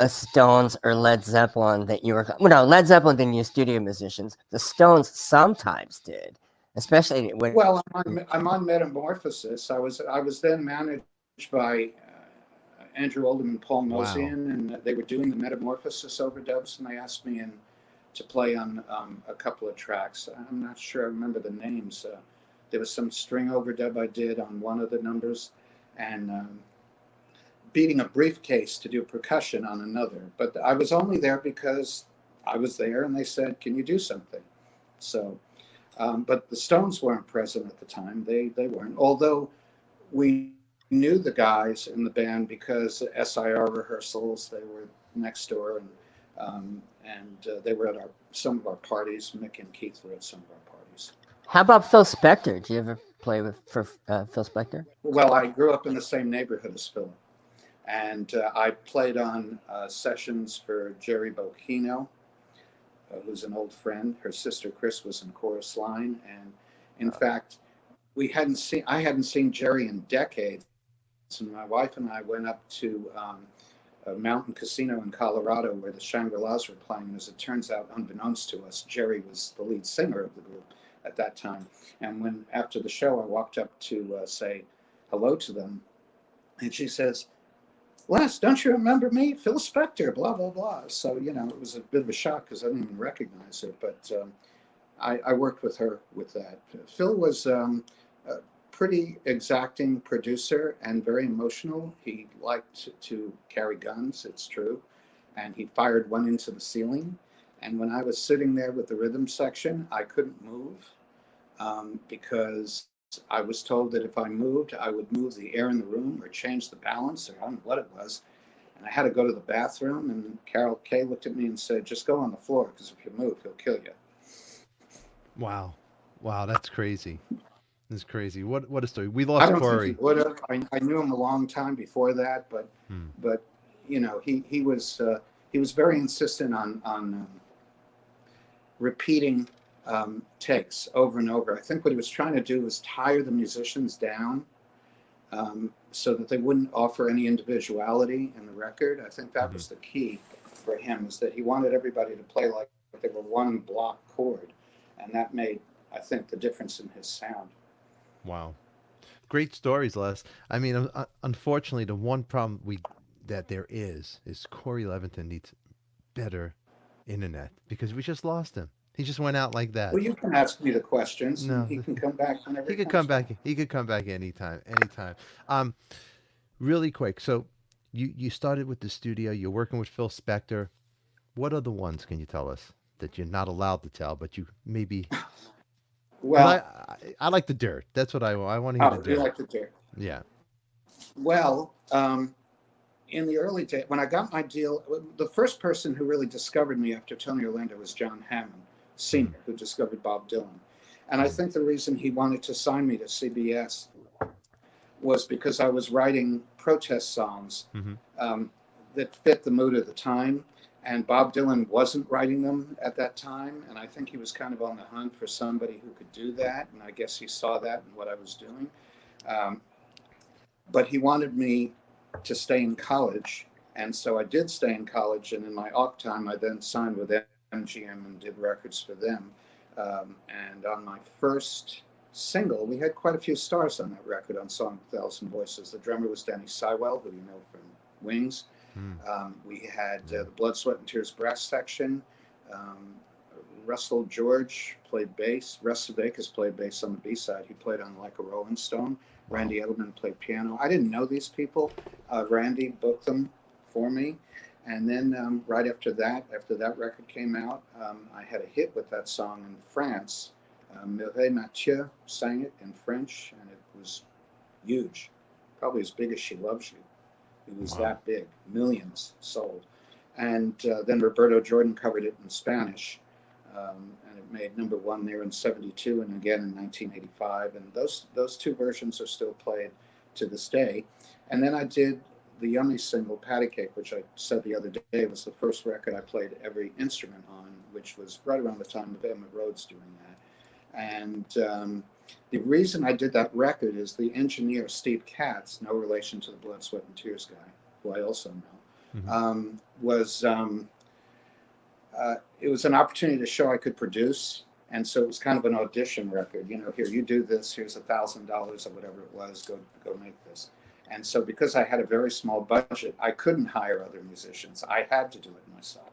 a Stones or Led Zeppelin that you were. Well, no, Led Zeppelin didn't use studio musicians. The Stones sometimes did, especially when. Well, I'm on Metamorphosis. I was then managed by Andrew Oldham and Paul Mozian, and they were doing the Metamorphosis overdubs, and they asked me to play on a couple of tracks. I'm not sure I remember the names. There was some string overdub I did on one of the numbers, and beating a briefcase to do percussion on another. But I was only there because I was there, and they said, "Can you do something?" So, but the Stones weren't present at the time. They weren't. Although we knew the guys in the band because SIR rehearsals, they were next door, and they were at some of our parties. Mick and Keith were at some of our parties. How about Phil Spector? Did you ever play with for Phil Spector? Well, I grew up in the same neighborhood as Phil, and I played on sessions for Jerry Bocchino, who's an old friend. Her sister Chris was in chorus line, and in fact, I hadn't seen Jerry in decades. And my wife and I went up to a mountain casino in Colorado where the Shangri-Las were playing. And as it turns out, unbeknownst to us, Jerry was the lead singer of the group at that time. And when after the show, I walked up to say hello to them, and she says, "Les, don't you remember me? Phil Spector, blah, blah, blah." So, it was a bit of a shock because I didn't even recognize her. But I worked with her with that. Phil was a pretty exacting producer and very emotional. He liked to carry guns, it's true, and he fired one into the ceiling. And when I was sitting there with the rhythm section, I couldn't move because I was told that if I moved, I would move the air in the room or change the balance, or I don't know what it was. And I had to go to the bathroom, and Carol Kay looked at me and said, "Just go on the floor, because if you move, he'll kill you." Wow. Wow, that's crazy. That's crazy. What a story. We I lost don't think Corey. he would have. I knew him a long time before that, but Hmm. but he was very insistent on repeating takes over and over. I think what he was trying to do was tire the musicians down so that they wouldn't offer any individuality in the record. I think that was the key for him, is that he wanted everybody to play like they were one block chord, and that made, I think, the difference in his sound. Wow. Great stories, Les. I mean, unfortunately, the one problem that there is Corey Leventon needs better internet because we just lost him. He just went out like that. Well, you can ask me the questions, No, and he can come back whenever he could comes come back. back. He could come back anytime. Anytime. Really quick. So, you started with the studio. You're working with Phil Spector. What other ones can you tell us that you're not allowed to tell, but you maybe? Well, I like the dirt. That's what I want. I want to hear the you dirt. like to do. Yeah. Well, in the early days, when I got my deal, the first person who really discovered me after Tony Orlando was John Hammond, Sr., who discovered Bob Dylan. And I think the reason he wanted to sign me to CBS was because I was writing protest songs that fit the mood of the time. And Bob Dylan wasn't writing them at that time. And I think he was kind of on the hunt for somebody who could do that. And I guess he saw that in what I was doing. But he wanted me to stay in college. And so I did stay in college. And in my off time, I then signed with MGM and did records for them. And on my first single, we had quite a few stars on that record on Song 1,000 Voices. The drummer was Danny Sywell, who you know from Wings. We had the Blood, Sweat, and Tears brass section. Russell George played bass. Russ Sudeikis played bass on the B-side. He played on Like a Rolling Stone. Randy Edelman played piano. I didn't know these people. Randy booked them for me. And then right after that record came out, I had a hit with that song in France. Mireille Mathieu sang it in French, and it was huge, probably as big as She Loves You. It was that big, millions sold. And then Roberto Jordan covered it in Spanish, and it made #1 there in '72 and again in 1985. And those two versions are still played to this day. And then I did the Yummy single, Patty Cake, which I said the other day was the first record I played every instrument on, which was right around the time of Emmett Rhodes doing that. And the reason I did that record is the engineer, Steve Katz, no relation to the Blood, Sweat, and Tears guy, who I also know, it was an opportunity to show I could produce. And so it was kind of an audition record. Here, you do this, here's $1,000 or whatever it was, go make this. And so because I had a very small budget, I couldn't hire other musicians. I had to do it myself.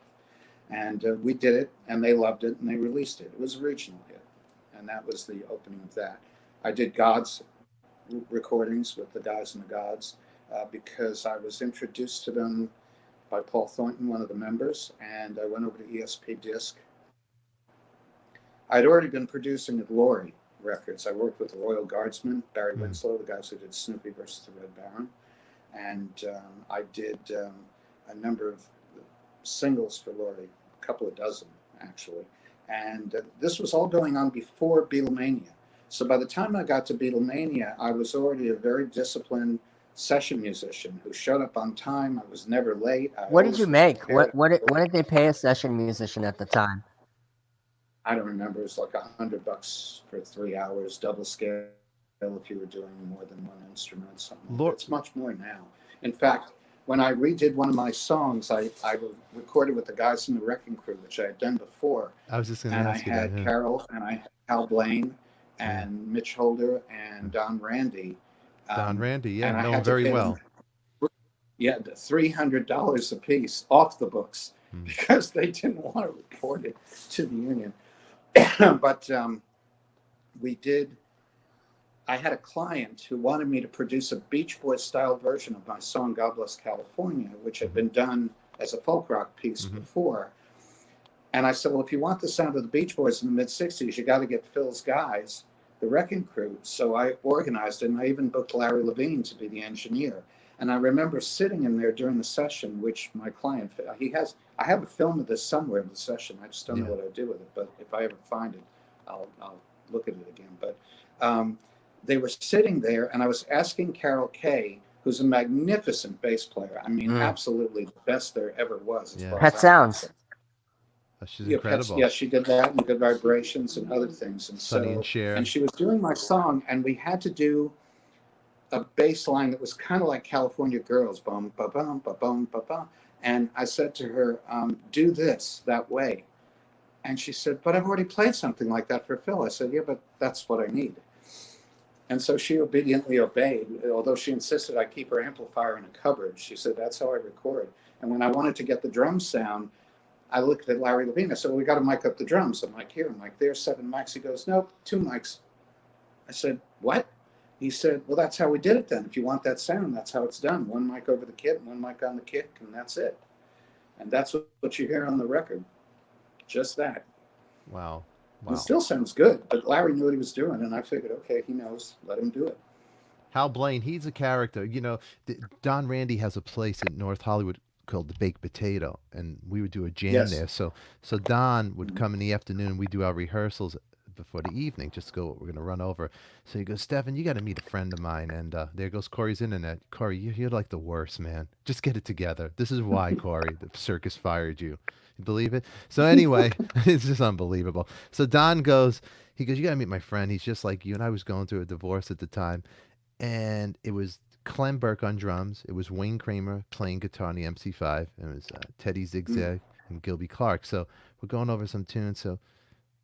And we did it, and they loved it, and they released it. It was a regional hit. And that was the opening of that. I did God's recordings with the Guys and the Gods because I was introduced to them by Paul Thornton, one of the members, and I went over to ESP Disc. I'd already been producing at Laurie Records. I worked with the Royal Guardsmen, Barry Winslow, the guys who did Snoopy versus the Red Baron. And I did a number of singles for Laurie, a couple of dozen, actually. And this was all going on before Beatlemaina. So by the time I got to Beatlemania, I was already a very disciplined session musician who showed up on time. I was never late. I What did always you was make? prepared. What did they pay a session musician at the time? I don't remember. It was like $100 for 3 hours, double scale if you were doing more than one instrument, something like that. It's much more now. In fact, when I redid one of my songs, I recorded with the guys from the Wrecking Crew, which I had done before. I was just going to And I ask you had that. Yeah. Carol and I had Hal Blaine and Mitch Holder and Don Randy. Don Randy, yeah, and I know him had to very pay well. them, yeah, $300 a piece off the books because they didn't want to report it to the union. But we did. I had a client who wanted me to produce a Beach Boys style version of my song "God Bless California," which had been done as a folk rock piece before. And I said, well, if you want the sound of the Beach Boys in the mid-'60s, you got to get Phil's guys, the Wrecking Crew. So I organized it, and I even booked Larry Levine to be the engineer. And I remember sitting in there during the session, which my client, I have a film of this somewhere in the session. I just don't know what I'll do with it. But if I ever find it, I'll look at it again. But they were sitting there, and I was asking Carol Kay, who's a magnificent bass player. I mean, absolutely the best there ever was. As far as Pet Sounds. She's incredible. Yeah, she did that and Good Vibrations and other things. And Sonny and Cher. And she was doing my song, and we had to do a bass line that was kind of like California Girls, bum ba bum ba bum ba bum. And I said to her, do this that way. And she said, but I've already played something like that for Phil. I said, yeah, but that's what I need. And so she obediently obeyed, although she insisted I keep her amplifier in a cupboard. She said, that's how I record. And when I wanted to get the drum sound, I looked at Larry Levine. I said, well, we got to mic up the drums. I'm like, here. I'm like, there's 7 mics. He goes, nope, 2 mics. I said, what? He said, well, that's how we did it then. If you want that sound, that's how it's done. 1 mic over the kit, 1 mic on the kick, and that's it. And that's what you hear on the record. Just that. Wow. It still sounds good, but Larry knew what he was doing, and I figured, okay, he knows. Let him do it. Hal Blaine, he's a character. You know, Don Randy has a place in North Hollywood called the Baked Potato, and we would do a jam there. So Don would come in the afternoon. We do our rehearsals before the evening, just to go what we're going to run over. So he goes, Stefan, you got to meet a friend of mine. And there goes Corey's internet. Corey, you're like the worst, man. Just get it together. This is why, Corey, the circus fired you. You believe it? So anyway, it's just unbelievable. So Don goes, you got to meet my friend. He's just like you. And I was going through a divorce at the time. And it was Clem Burke on drums. It was Wayne Kramer playing guitar on the MC5. And it was Teddy Zigzag and Gilby Clark. So we're going over some tunes. So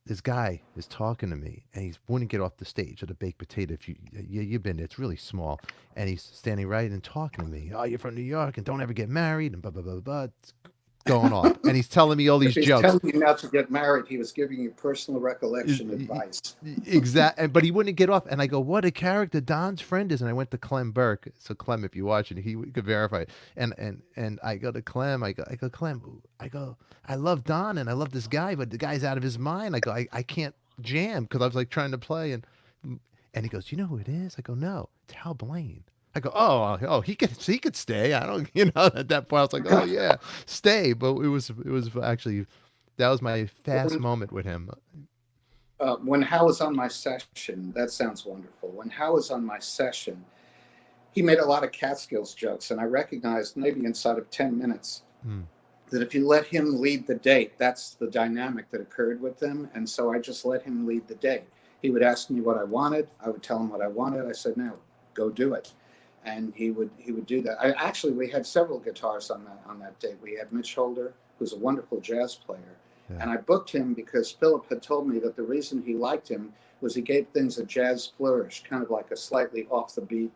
this guy is talking to me, and he wouldn't get off the stage at a Baked Potato. If you've been there, it's really small. And he's standing right and talking to me. Oh, you're from New York, and don't ever get married, and blah, blah, blah, blah. It's going off. And he's telling me all these jokes. He's telling you not to get married. He was giving you personal recollection advice. Exactly. But he wouldn't get off. And I go, what a character Don's friend is. And I went to Clem Burke. So Clem, if you watch it, he could verify it. And I go to Clem. I go, Clem, I love Don and I love this guy, but the guy's out of his mind. I go, I can't jam because I was like trying to play. And he goes, you know who it is? I go, no, it's Hal Blaine. I go, oh, he could stay. I don't, at that point I was like, oh yeah, stay. But it was actually, that was my fast moment with him. When Hal was on my session, that sounds wonderful. When Hal was on my session, he made a lot of Catskills jokes, and I recognized maybe inside of 10 minutes that if you let him lead the date, that's the dynamic that occurred with them. And so I just let him lead the date. He would ask me what I wanted. I would tell him what I wanted. I said, no, go do it. And he would do that. We had several guitars on that date. We had Mitch Holder, who's a wonderful jazz player. Yeah. And I booked him because Philip had told me that the reason he liked him was he gave things a jazz flourish, kind of like a slightly off the beat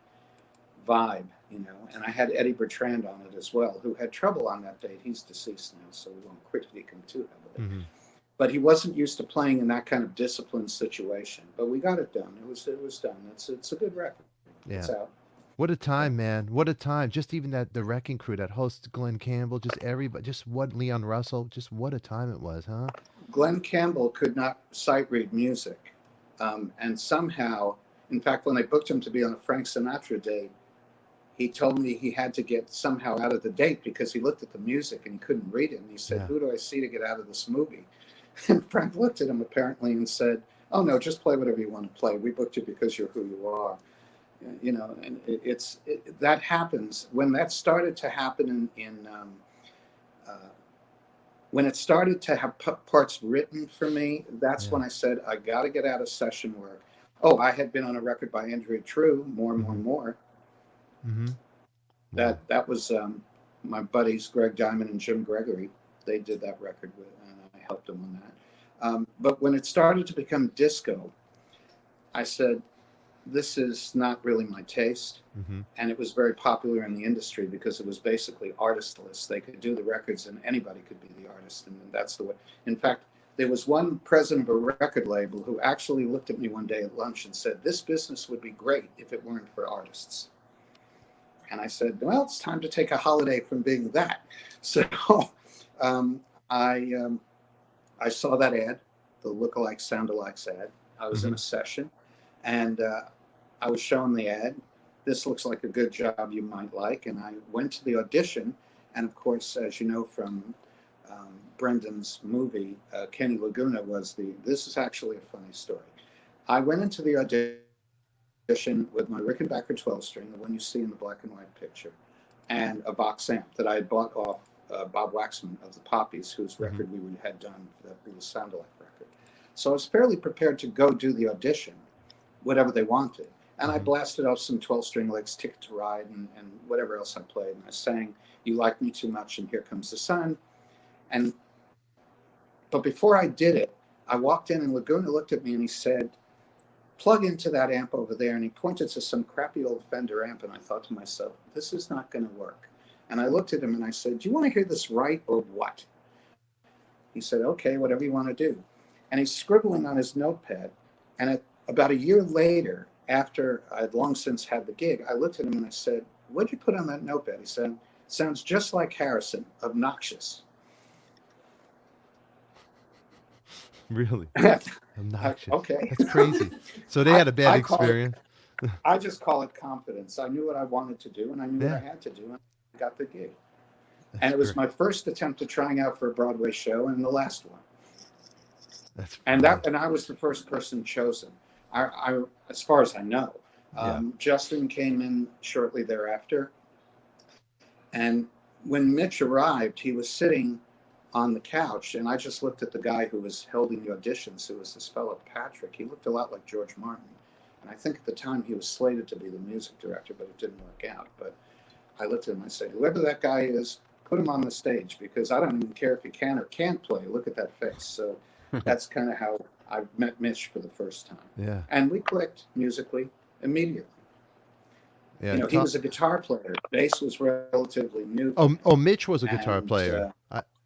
vibe, And I had Eddie Bertrand on it as well, who had trouble on that date. He's deceased now, so we won't critique him too heavily. Mm-hmm. But he wasn't used to playing in that kind of disciplined situation. But we got it done. It was done. It's a good record. Yeah. It's out. What a time, man. What a time. Just even the Wrecking Crew, that host Glenn Campbell, just everybody, just what Leon Russell, just what a time it was, huh? Glenn Campbell could not sight read music. And somehow, in fact, when I booked him to be on a Frank Sinatra date, he told me he had to get somehow out of the date because he looked at the music and he couldn't read it. And he said, who do I see to get out of this movie? And Frank looked at him apparently and said, oh no, just play whatever you want to play. We booked you because you're who you are. And that happens when that started to happen uh, when it started to have parts written for me. That's when I said I got to get out of session work. Oh, I had been on a record by Andrea True, more and more and more. Mm-hmm. That was my buddies Greg Diamond and Jim Gregory. They did that record with, and I helped them on that. But when it started to become disco, I said, this is not really my taste. Mm-hmm. And it was very popular in the industry because it was basically artistless. They could do the records and anybody could be the artist. And that's the way. In fact, there was one president of a record label who actually looked at me one day at lunch and said, this business would be great if it weren't for artists. And I said, well, it's time to take a holiday from being that. So I saw that ad, the lookalike sound-alikes ad. I was in a session, and I was shown the ad. This looks like a good job you might like. And I went to the audition. And of course, as you know from Brendan's movie, Kenny Laguna this is actually a funny story. I went into the audition with my Rickenbacker 12-string, the one you see in the black and white picture, and a box amp that I had bought off Bob Waxman of the Poppies, whose record we had done, that was Sound Alike record. So I was fairly prepared to go do the audition, whatever they wanted. And I blasted off some 12-string licks, Ticket to Ride, and whatever else I played. And I sang You Like Me Too Much and Here Comes the Sun. But before I did it, I walked in and Laguna looked at me and he said, plug into that amp over there. And he pointed to some crappy old Fender amp. And I thought to myself, this is not going to work. And I looked at him and I said, do you want to hear this right or what? He said, okay, whatever you want to do. And he's scribbling on his notepad. And about a year later, after I'd long since had the gig, I looked at him and I said, what'd you put on that notepad? He said, sounds just like Harrison, obnoxious. Really? Obnoxious. Okay. That's crazy. So they had a bad experience. I just call it confidence. I knew what I wanted to do and I knew what I had to do and I got the gig. And it was my first attempt at trying out for a Broadway show and the last one. And I was the first person chosen. I as far as I know. Justin came in shortly thereafter. And when Mitch arrived, he was sitting on the couch, and I just looked at the guy who was holding the auditions, who was this fellow Patrick. He looked a lot like George Martin. And I think at the time he was slated to be the music director, but it didn't work out. But I looked at him and I said, whoever that guy is, put him on the stage, because I don't even care if he can or can't play. Look at that face. So that's kind of how I met Mitch for the first time. Yeah. And we clicked musically immediately. Yeah, he was a guitar player. Bass was relatively new. Oh, Mitch was a guitar player.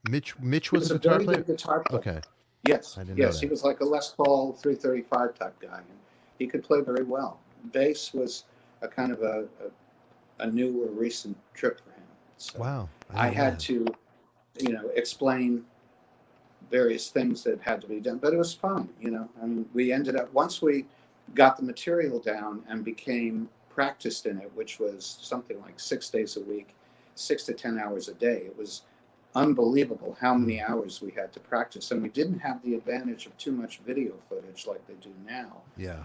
Mitch was a guitar player? Good guitar player. Okay. Yes. I didn't know that. He was like a Les Paul 335 type guy. And he could play very well. Bass was a kind of a new or recent trip for him. So wow. I had to, explain various things that had to be done, but it was fun. I mean, we ended up, once we got the material down and became practiced in it, which was something like 6 days a week, 6 to 10 hours a day. It was unbelievable how many hours we had to practice. And we didn't have the advantage of too much video footage like they do now. Yeah.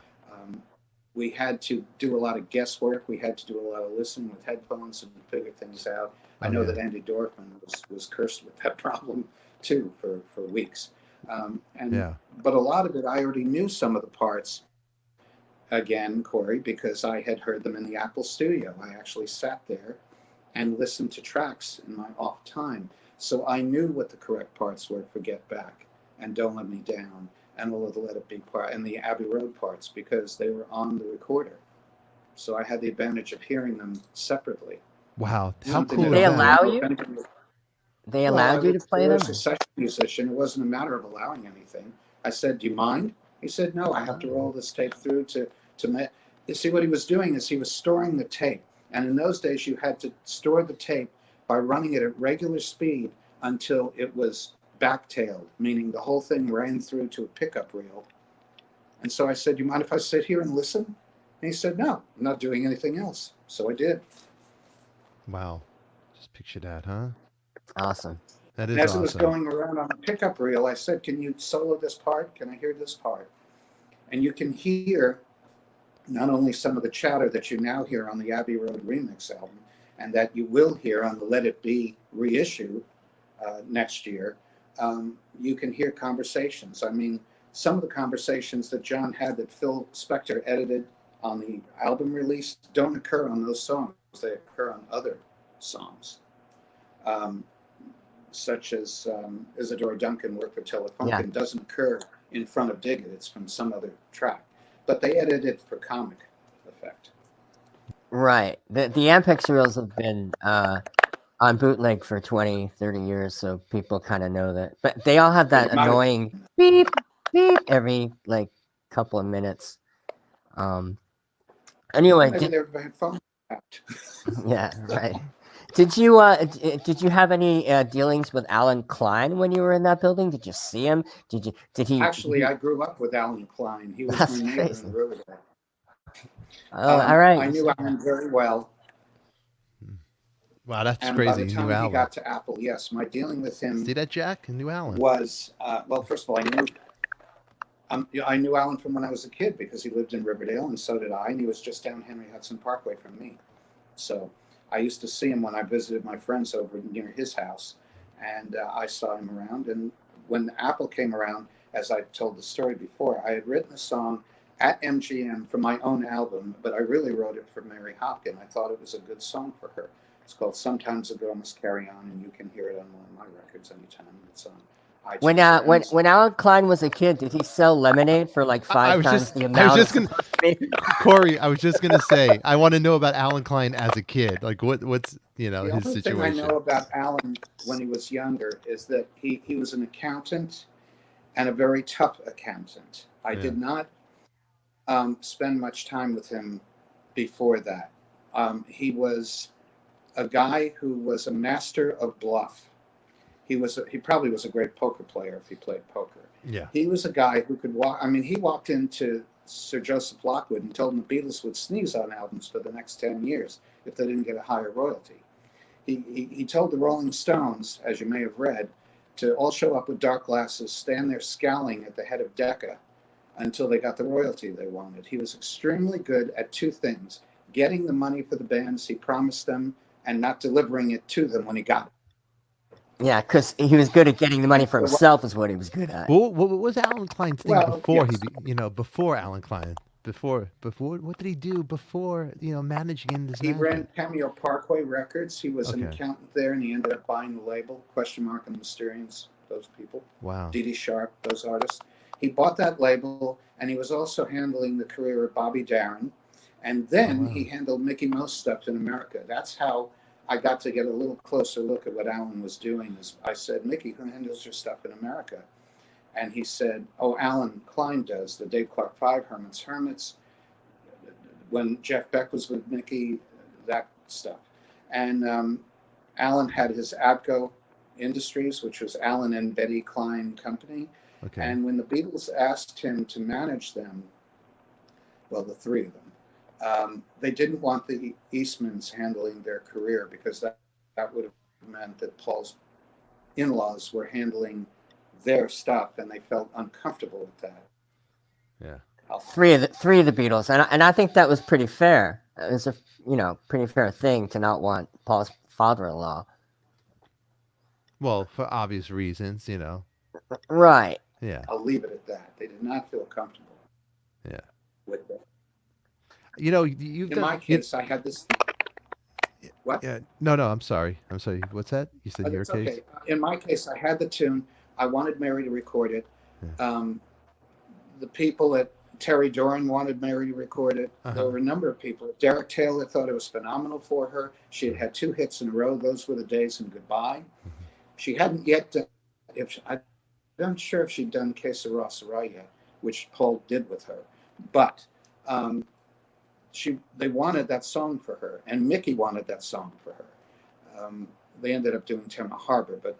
We had to do a lot of guesswork. We had to do a lot of listening with headphones and figure things out. I know that Andy Dorfman was cursed with that problem too for weeks. But a lot of it, I already knew some of the parts, again, Corey, because I had heard them in the Apple studio. I actually sat there and listened to tracks in my off time. So I knew what the correct parts were for Get Back and Don't Let Me Down and all of the Let It Be part and the Abbey Road parts, because they were on the recorder. So I had the advantage of hearing them separately. Wow. How cool Did they is that? allow you? They allowed you to play them? I was a session musician. It wasn't a matter of allowing anything. I said, do you mind? He said, no, I have to roll this tape through to you see, what he was doing is he was storing the tape. And in those days, you had to store the tape by running it at regular speed until it was backtailed, meaning the whole thing ran through to a pickup reel. And so I said, you mind if I sit here and listen? And he said, no, I'm not doing anything else. So I did. Wow. Just picture that, huh? Awesome. That is and as awesome. it was going around on the pickup reel, I said, can you solo this part? Can I hear this part? And you can hear not only some of the chatter that you now hear on the Abbey Road remix album, and that you will hear on the Let It Be reissue next year, you can hear conversations. I mean, some of the conversations that John had that Phil Spector edited on the album release don't occur on those songs. They occur on other songs, such as Isadora Duncan worked for Telefunken doesn't occur in front of Dig It. It's from some other track. But they edited it for comic effect. Right. The Ampex reels have been on bootleg for 20, 30 years, so people kind of know that. But they all have that annoying beep, beep every like couple of minutes. Anyway, maybe their phone tapped. Yeah, right. Did you have any dealings with Alan Klein when you were in that building? Did you see him? Did he Actually, I grew up with Alan Klein. He was That's my neighbor crazy. in Riverdale. Oh, all right. I knew Alan very well. Wow, that's And crazy. by the time New he Alan. got to Apple, yes, my dealing with him See that, Jack? New Alan. was, well, first of all, I knew Alan from when I was a kid because he lived in Riverdale, and so did I, and he was just down Henry Hudson Parkway from me. So I used to see him when I visited my friends over near his house, and I saw him around. And when Apple came around, as I told the story before, I had written a song at MGM for my own album, but I really wrote it for Mary Hopkin. I thought it was a good song for her. It's called Sometimes a Girl Must Carry On, and you can hear it on one of my records anytime it's on iTunes. When Alan Klein was a kid, did he sell lemonade for like five times the amount? Corey, I was just gonna say, I want to know about Alan Klein as a kid. Like, what's his The only situation? thing I know about Alan when he was younger is that he was an accountant and a very tough accountant. I did not spend much time with him before that. He was a guy who was a master of bluff. He probably was a great poker player if he played poker. Yeah. He was a guy who could walk. I mean, he walked into Sir Joseph Lockwood and told him the Beatles would sneeze on albums for the next 10 years if they didn't get a higher royalty. He told the Rolling Stones, as you may have read, to all show up with dark glasses, stand there scowling at the head of Decca until they got the royalty they wanted. He was extremely good at two things: getting the money for the bands he promised them and not delivering it to them when he got it. Yeah, because he was good at getting the money for himself is what he was good at. What was Alan Klein's thing before before Alan Klein? Before what did he do before, managing in this? He ran Cameo Parkway Records. He was an accountant there, and he ended up buying the label, Question Mark and the Mysterians, those people. Wow. Dee Dee Sharp, those artists. He bought that label, and he was also handling the career of Bobby Darin. And then he handled Mickey Mouse stuff in America. That's how I got to get a little closer look at what Alan was doing. I said, Mickey, who handles your stuff in America? And he said, oh, Alan Klein does, the Dave Clark Five, Herman's Hermits. When Jeff Beck was with Mickey, that stuff. And Alan had his Abco Industries, which was Alan and Betty Klein Company. Okay. And when the Beatles asked him to manage them, well, the three of them, they didn't want the Eastmans handling their career because that would have meant that Paul's in-laws were handling their stuff, and they felt uncomfortable with that. Yeah. Three of the Beatles, and I think that was pretty fair. It was a pretty fair thing to not want Paul's father-in-law. Well, for obvious reasons, Right. Yeah. I'll leave it at that. They did not feel comfortable. Yeah. With that. In my case, I had this. What? Yeah. No. I'm sorry. What's that? You said your case. Okay. In my case, I had the tune. I wanted Mary to record it. Yeah. The people at Terry Doran wanted Mary to record it. Uh-huh. There were a number of people. Derek Taylor thought it was phenomenal for her. She had had 2 hits in a row. Those were the days and Goodbye. Mm-hmm. She hadn't yet done. I'm not sure if she'd done Que Sera Sera yet, which Paul did with her, but. They wanted that song for her, and Mickey wanted that song for her. They ended up doing Tema Harbor, but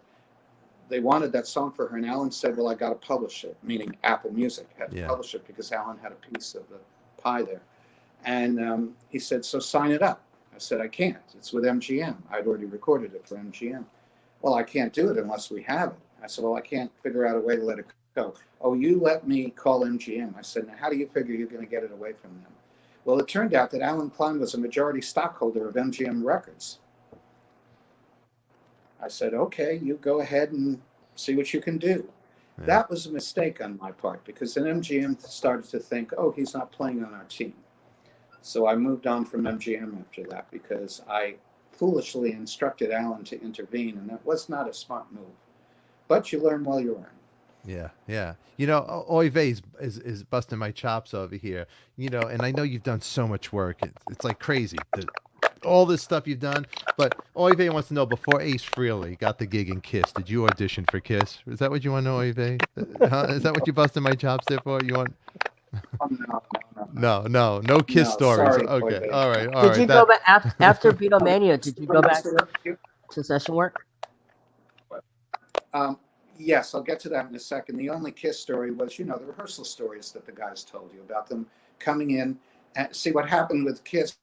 they wanted that song for her, and Alan said, well, I got to publish it, meaning Apple Music had to publish it because Alan had a piece of the pie there. And he said, so sign it up. I said, I can't. It's with MGM. I'd already recorded it for MGM. Well, I can't do it unless we have it. I said, well, I can't figure out a way to let it go. Oh, you let me call MGM. I said, now how do you figure you're going to get it away from them? Well, it turned out that Alan Klein was a majority stockholder of MGM Records. I said, okay, you go ahead and see what you can do. Yeah. That was a mistake on my part because then MGM started to think, oh, he's not playing on our team. So I moved on from MGM after that because I foolishly instructed Alan to intervene, and that was not a smart move. But you learn while you learn. Yeah, yeah. You know, Oy vey is busting my chops over here. You know, and I know you've done so much work. It's like crazy. All this stuff you've done. But Oy vey wants to know, before Ace Frehley got the gig in Kiss, did you audition for Kiss? Is that what you want to know, Oy vey? Huh? Is that what you busting my chops there for? You want? No Kiss No, stories. sorry, Okay, Oy vey. all right. Did you go back after Beatlemania? Did you go back to session work? Yes, I'll get to that in a second. The only Kiss story was, the rehearsal stories that the guys told you about them coming in. And see what happened with Kiss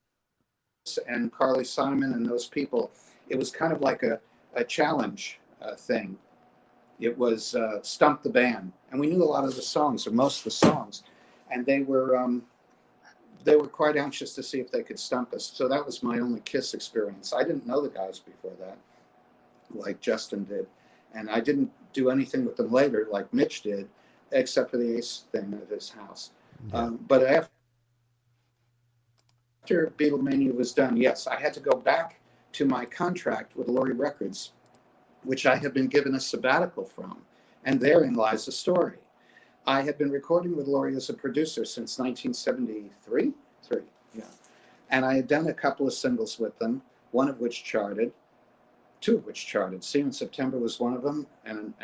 and Carly Simon and those people. It was kind of like a challenge thing. It was Stump the Band. And we knew a lot of the songs, or most of the songs. And they were quite anxious to see if they could stump us. So that was my only Kiss experience. I didn't know the guys before that, like Justin did. And I didn't do anything with them later, like Mitch did, except for the Ace thing at his house. Yeah. But after Beatlemania was done, yes, I had to go back to my contract with Laurie Records, which I had been given a sabbatical from. And therein lies the story. I had been recording with Laurie as a producer since 1973. And I had done a couple of singles with them, one of which charted. Two of which charted. See You in September was one of them, and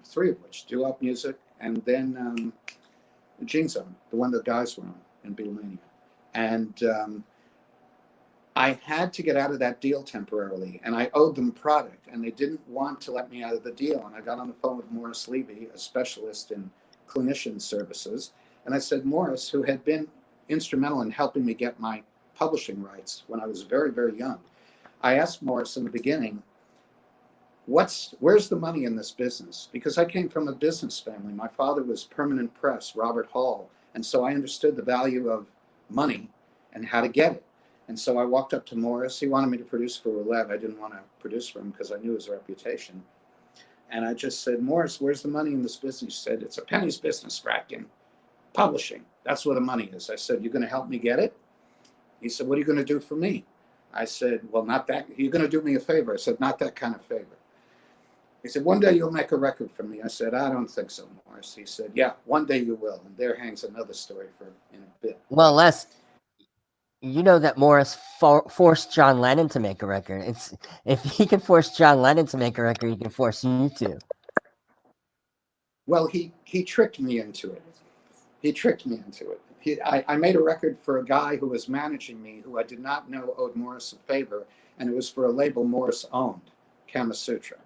three of which, Do Up Music, and then Gene Zone, the one the guys were on in Beatlemania. And I had to get out of that deal temporarily, and I owed them product, and they didn't want to let me out of the deal. And I got on the phone with Morris Levy, a specialist in clinician services, and I said, Morris, who had been instrumental in helping me get my publishing rights when I was very, very young, I asked Morris in the beginning, where's the money in this business? Because I came from a business family. My father was permanent press, Robert Hall. And so I understood the value of money and how to get it. And so I walked up to Morris. He wanted me to produce for Roulette. I didn't want to produce for him because I knew his reputation. And I just said, Morris, where's the money in this business? He said, it's a penny's business, Fradkin. Publishing. That's where the money is. I said, you're going to help me get it? He said, what are you going to do for me? I said, well, not that. You're going to do me a favor. I said, not that kind of favor. He said, one day you'll make a record for me. I said, I don't think so, Morris. He said, yeah, one day you will. And there hangs another story in a bit. Well, Les, you know that Morris forced John Lennon to make a record. If he can force John Lennon to make a record, he can force you to. Well, he tricked me into it. I made a record for a guy who was managing me, who I did not know owed Morris a favor, and it was for a label Morris owned, Kama Sutra.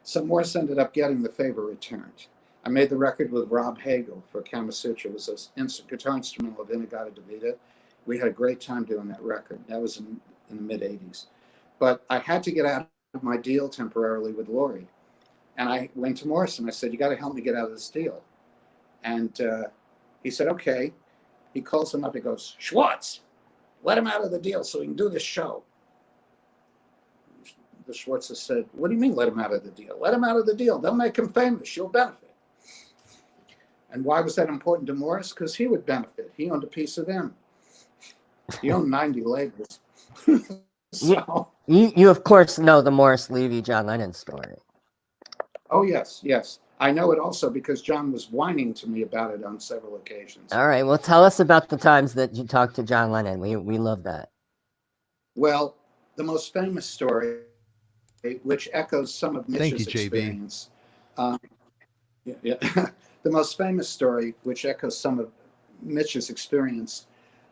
So Morris ended up getting the favor returned. I made the record with Rob Hagel for Kama Sutra. It was a guitar instrumental of In-A-Gadda-Da-Vida. We had a great time doing that record. That was in the mid-'80s. But I had to get out of my deal temporarily with Laurie. And I went to Morris and I said, you got to help me get out of this deal. And he said, okay. He calls him up. He goes, Schwartz, let him out of the deal so he can do this show. The Schwartz said, what do you mean let him out of the deal? Let him out of the deal. They'll make him famous. You'll benefit. And why was that important to Morris? Because he would benefit. He owned a piece of them. He owned 90 labels. So, you of course know the Morris Levy John Lennon story. Oh, yes. I know it also because John was whining to me about it on several occasions. All right. Well, tell us about the times that you talked to John Lennon. We love that. Well, the most famous story, which echoes some of Mitch's experience. The most famous story, which echoes some of Mitch's experience.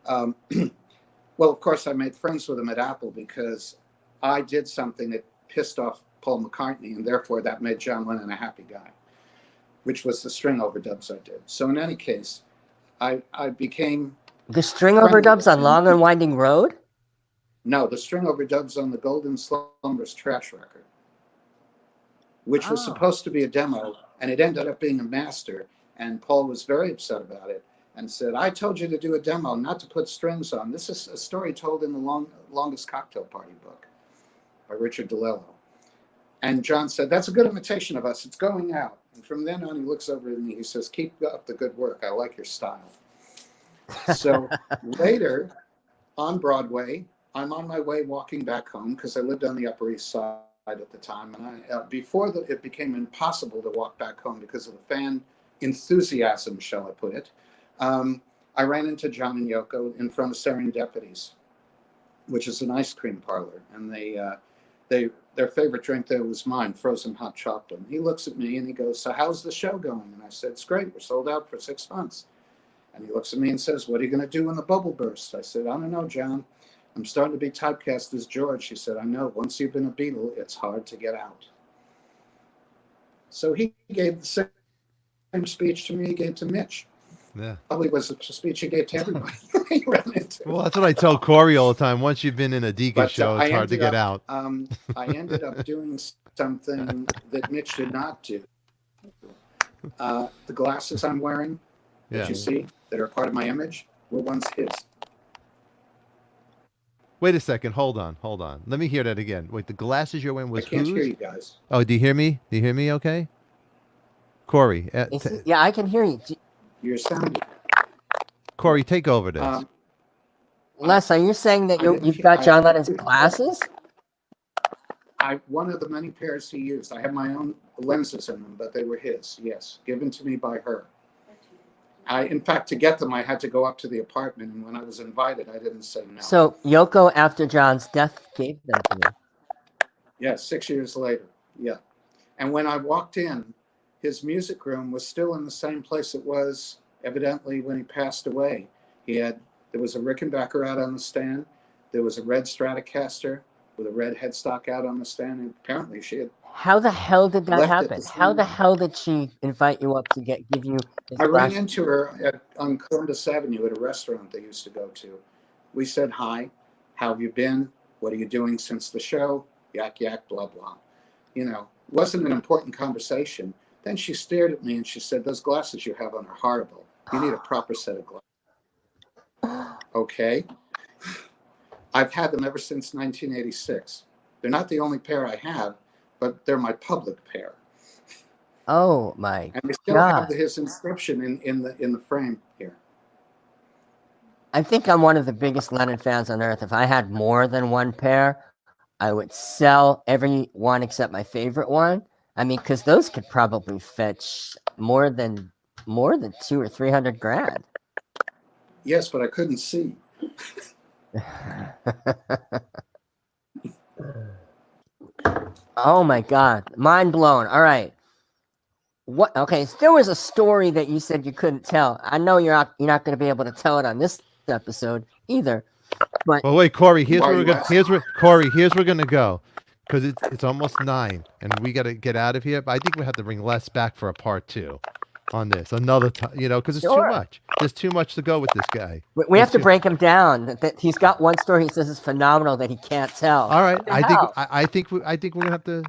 Well, of course, I made friends with him at Apple because I did something that pissed off Paul McCartney, and therefore that made John Lennon a happy guy, which was the string overdubs I did. So in any case, I became... The string overdubs on Long and Winding Road? No, the string overdubs on the Golden Slumbers Trash record, which was supposed to be a demo, and it ended up being a master. And Paul was very upset about it and said, I told you to do a demo, not to put strings on. This is a story told in the Longest Cocktail Party book by Richard DeLello. And John said, that's a good imitation of us. It's going out. And from then on, he looks over at me. He says, keep up the good work. I like your style. So later on Broadway, I'm on my way walking back home because I lived on the Upper East Side at the time. And before it became impossible to walk back home because of the fan enthusiasm, shall I put it, I ran into John and Yoko in front of Serendipities, which is an ice cream parlor. And their favorite drink there was mine, frozen hot chocolate. And he looks at me and he goes, so how's the show going? And I said, it's great. We're sold out for 6 months. And he looks at me and says, what are you going to do when the bubble bursts? I said, I don't know, John. I'm starting to be typecast as George. He said, I know. Once you've been a Beatle, it's hard to get out. So he gave the same speech to me he gave to Mitch. Yeah. Probably was a speech he gave to everybody he ran into. Well, that's what I tell Corey all the time. Once you've been in a ADIKA show, it's hard to get out. I ended up doing something that Mitch did not do. The glasses I'm wearing, that you see, that are part of my image, were once his. Wait a second. Hold on. Let me hear that again. Wait, the glasses you're wearing was I can't whose? hear you guys. Oh, do you hear me? Do you hear me okay? Corey. Yeah, I can hear you. You're sounding. Corey, take over this. Les, are you saying that you've got John Lennon's glasses? One of the many pairs he used. I have my own lenses in them, but they were his, yes, given to me by her. In fact, to get them, I had to go up to the apartment, and when I was invited, I didn't say no. So Yoko, after John's death, gave them to you? Yeah, 6 years later, yeah. And when I walked in, his music room was still in the same place it was, evidently, when he passed away. There was a Rickenbacker out on the stand. There was a red Stratocaster with a red headstock out on the stand, and apparently she had. How the hell did that Left at happen? the How scene. the hell did she invite you up to give you his I ran glasses? into her on Columbus Avenue at a restaurant they used to go to. We said hi. How have you been? What are you doing since the show? Yak, yak, blah, blah. You know, it wasn't an important conversation. Then she stared at me and she said, those glasses you have on are horrible. You need a proper set of glasses. Okay. I've had them ever since 1986. They're not the only pair I have, but they're my public pair. Oh my And we still God. have his inscription in the frame here. I think I'm one of the biggest Lennon fans on earth. If I had more than one pair, I would sell every one except my favorite one. I mean, because those could probably fetch more than 200 or 300 grand. Yes, but I couldn't see. Oh my God, mind blown. All right. What? Okay, so there was a story that you said you couldn't tell. I know you're not going to be able to tell it on this episode either. But well, wait, Corey. Here's Why where we're you going. asking? Corey. Here's where we're gonna go, because it's almost 9, and we got to get out of here. But I think we have to bring Les back for a part 2 on this another time. You know, because it's Sure. too much. There's too much to go with this guy. we have to break him down. That he's got one story he says is phenomenal that he can't tell. All right, What the I hell? think we're gonna have to,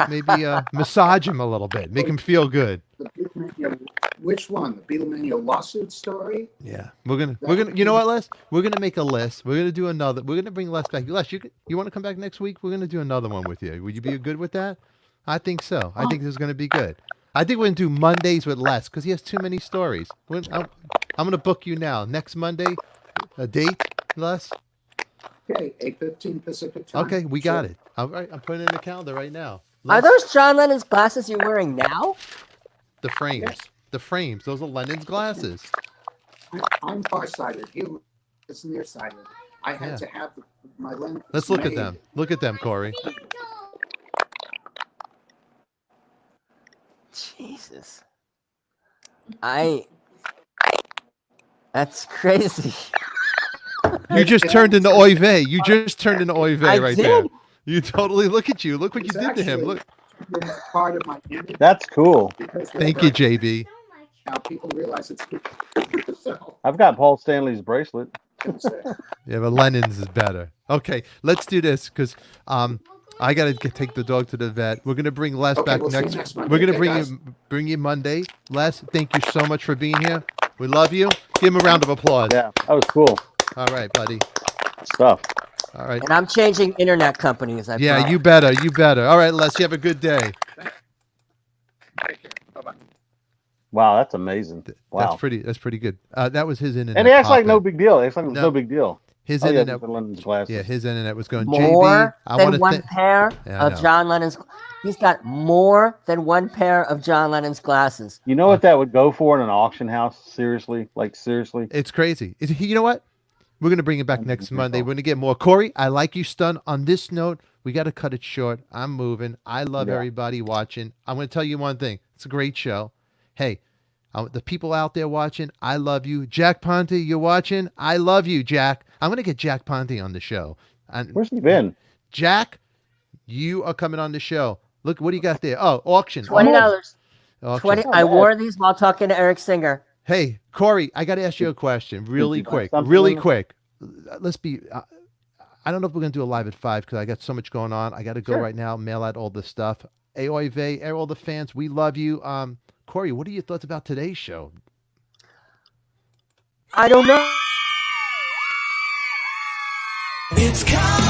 maybe massage him a little bit, make him feel good. The Beatlemania, which one? The Beatlemania lawsuit story? Yeah, we're gonna. You know what, Les? We're gonna make a list. We're gonna do another. We're gonna bring Les back. Les, you want to come back next week? We're gonna do another one with you. Would you be good with that? I think so. I think this is gonna be good. I think we're gonna do Mondays with Les because he has too many stories. I'm gonna book you now. Next Monday, a date, Les. Okay, 8:15 Pacific time. Okay, we got Sure. it. All right, I'm putting it in the calendar right now. Are Les, those John Lennon's glasses you're wearing now? the frames? Yes. The frames. Those are Lennon's glasses. I'm farsighted. He is nearsighted. I had Yeah. to have my lens. Let's look at made. them. Look at them, Corey. Jesus. That's crazy. You just turned into Oy vey. You just turned into Oy vey I right did. there. You totally look at you. Look what you It's did to him. actually Look. part of my image That's cool. because Thank you, JB. now people realize it's so. I've got Paul Stanley's bracelet. Don't say. Yeah, but Lennon's is better. Okay, let's do this because I gotta take the dog to the vet. We're gonna bring Les Okay, back we'll see you next. next Monday. We're gonna Okay, bring you Monday. Les, thank you so much for being here. We love you. Give him a round of applause. Yeah, that was cool All right, buddy. stuff. All right. And I'm changing internet companies. I Yeah, promise. you better. You better. All right, Les. You have a good day. Take care. Bye-bye. Wow, that's amazing. Wow. That's pretty good. That was his internet. And he acts like no popping. big deal. He acts like it was No. no big deal. His Oh, yeah, internet. these are London's glasses. Yeah, his internet was going. More JB, I than want one to. pair Yeah, I of know. John Lennon's. He's got more than one pair of John Lennon's glasses. You know what that would go for in an auction house? Seriously? Like, seriously? It's crazy. You know what? We're gonna bring it back next Monday. Unbelievable. We're gonna get more. Corey, I like you, stun. On this note, we got to cut it short. I'm moving. I love Yeah. everybody watching. I'm gonna tell you one thing. It's a great show. Hey, the people out there watching, I love you. Jack Ponte, you're watching. I love you, Jack. I'm gonna get Jack Ponte on the show. And Where's he been? Jack, you are coming on the show. Look, what do you got there? Oh, auction. $20. Auction. 20. Oh, I man. wore these while talking to Eric Singer. Hey, Corey, I got to ask you a question really you buy quick. something Really in it? quick. Let's be. I don't know if we're going to do a live at 5 because I got so much going on. I got to go Sure. right now, mail out all the stuff. AOV, all the fans, we love you. Corey, what are your thoughts about today's show? I don't know. It's coming.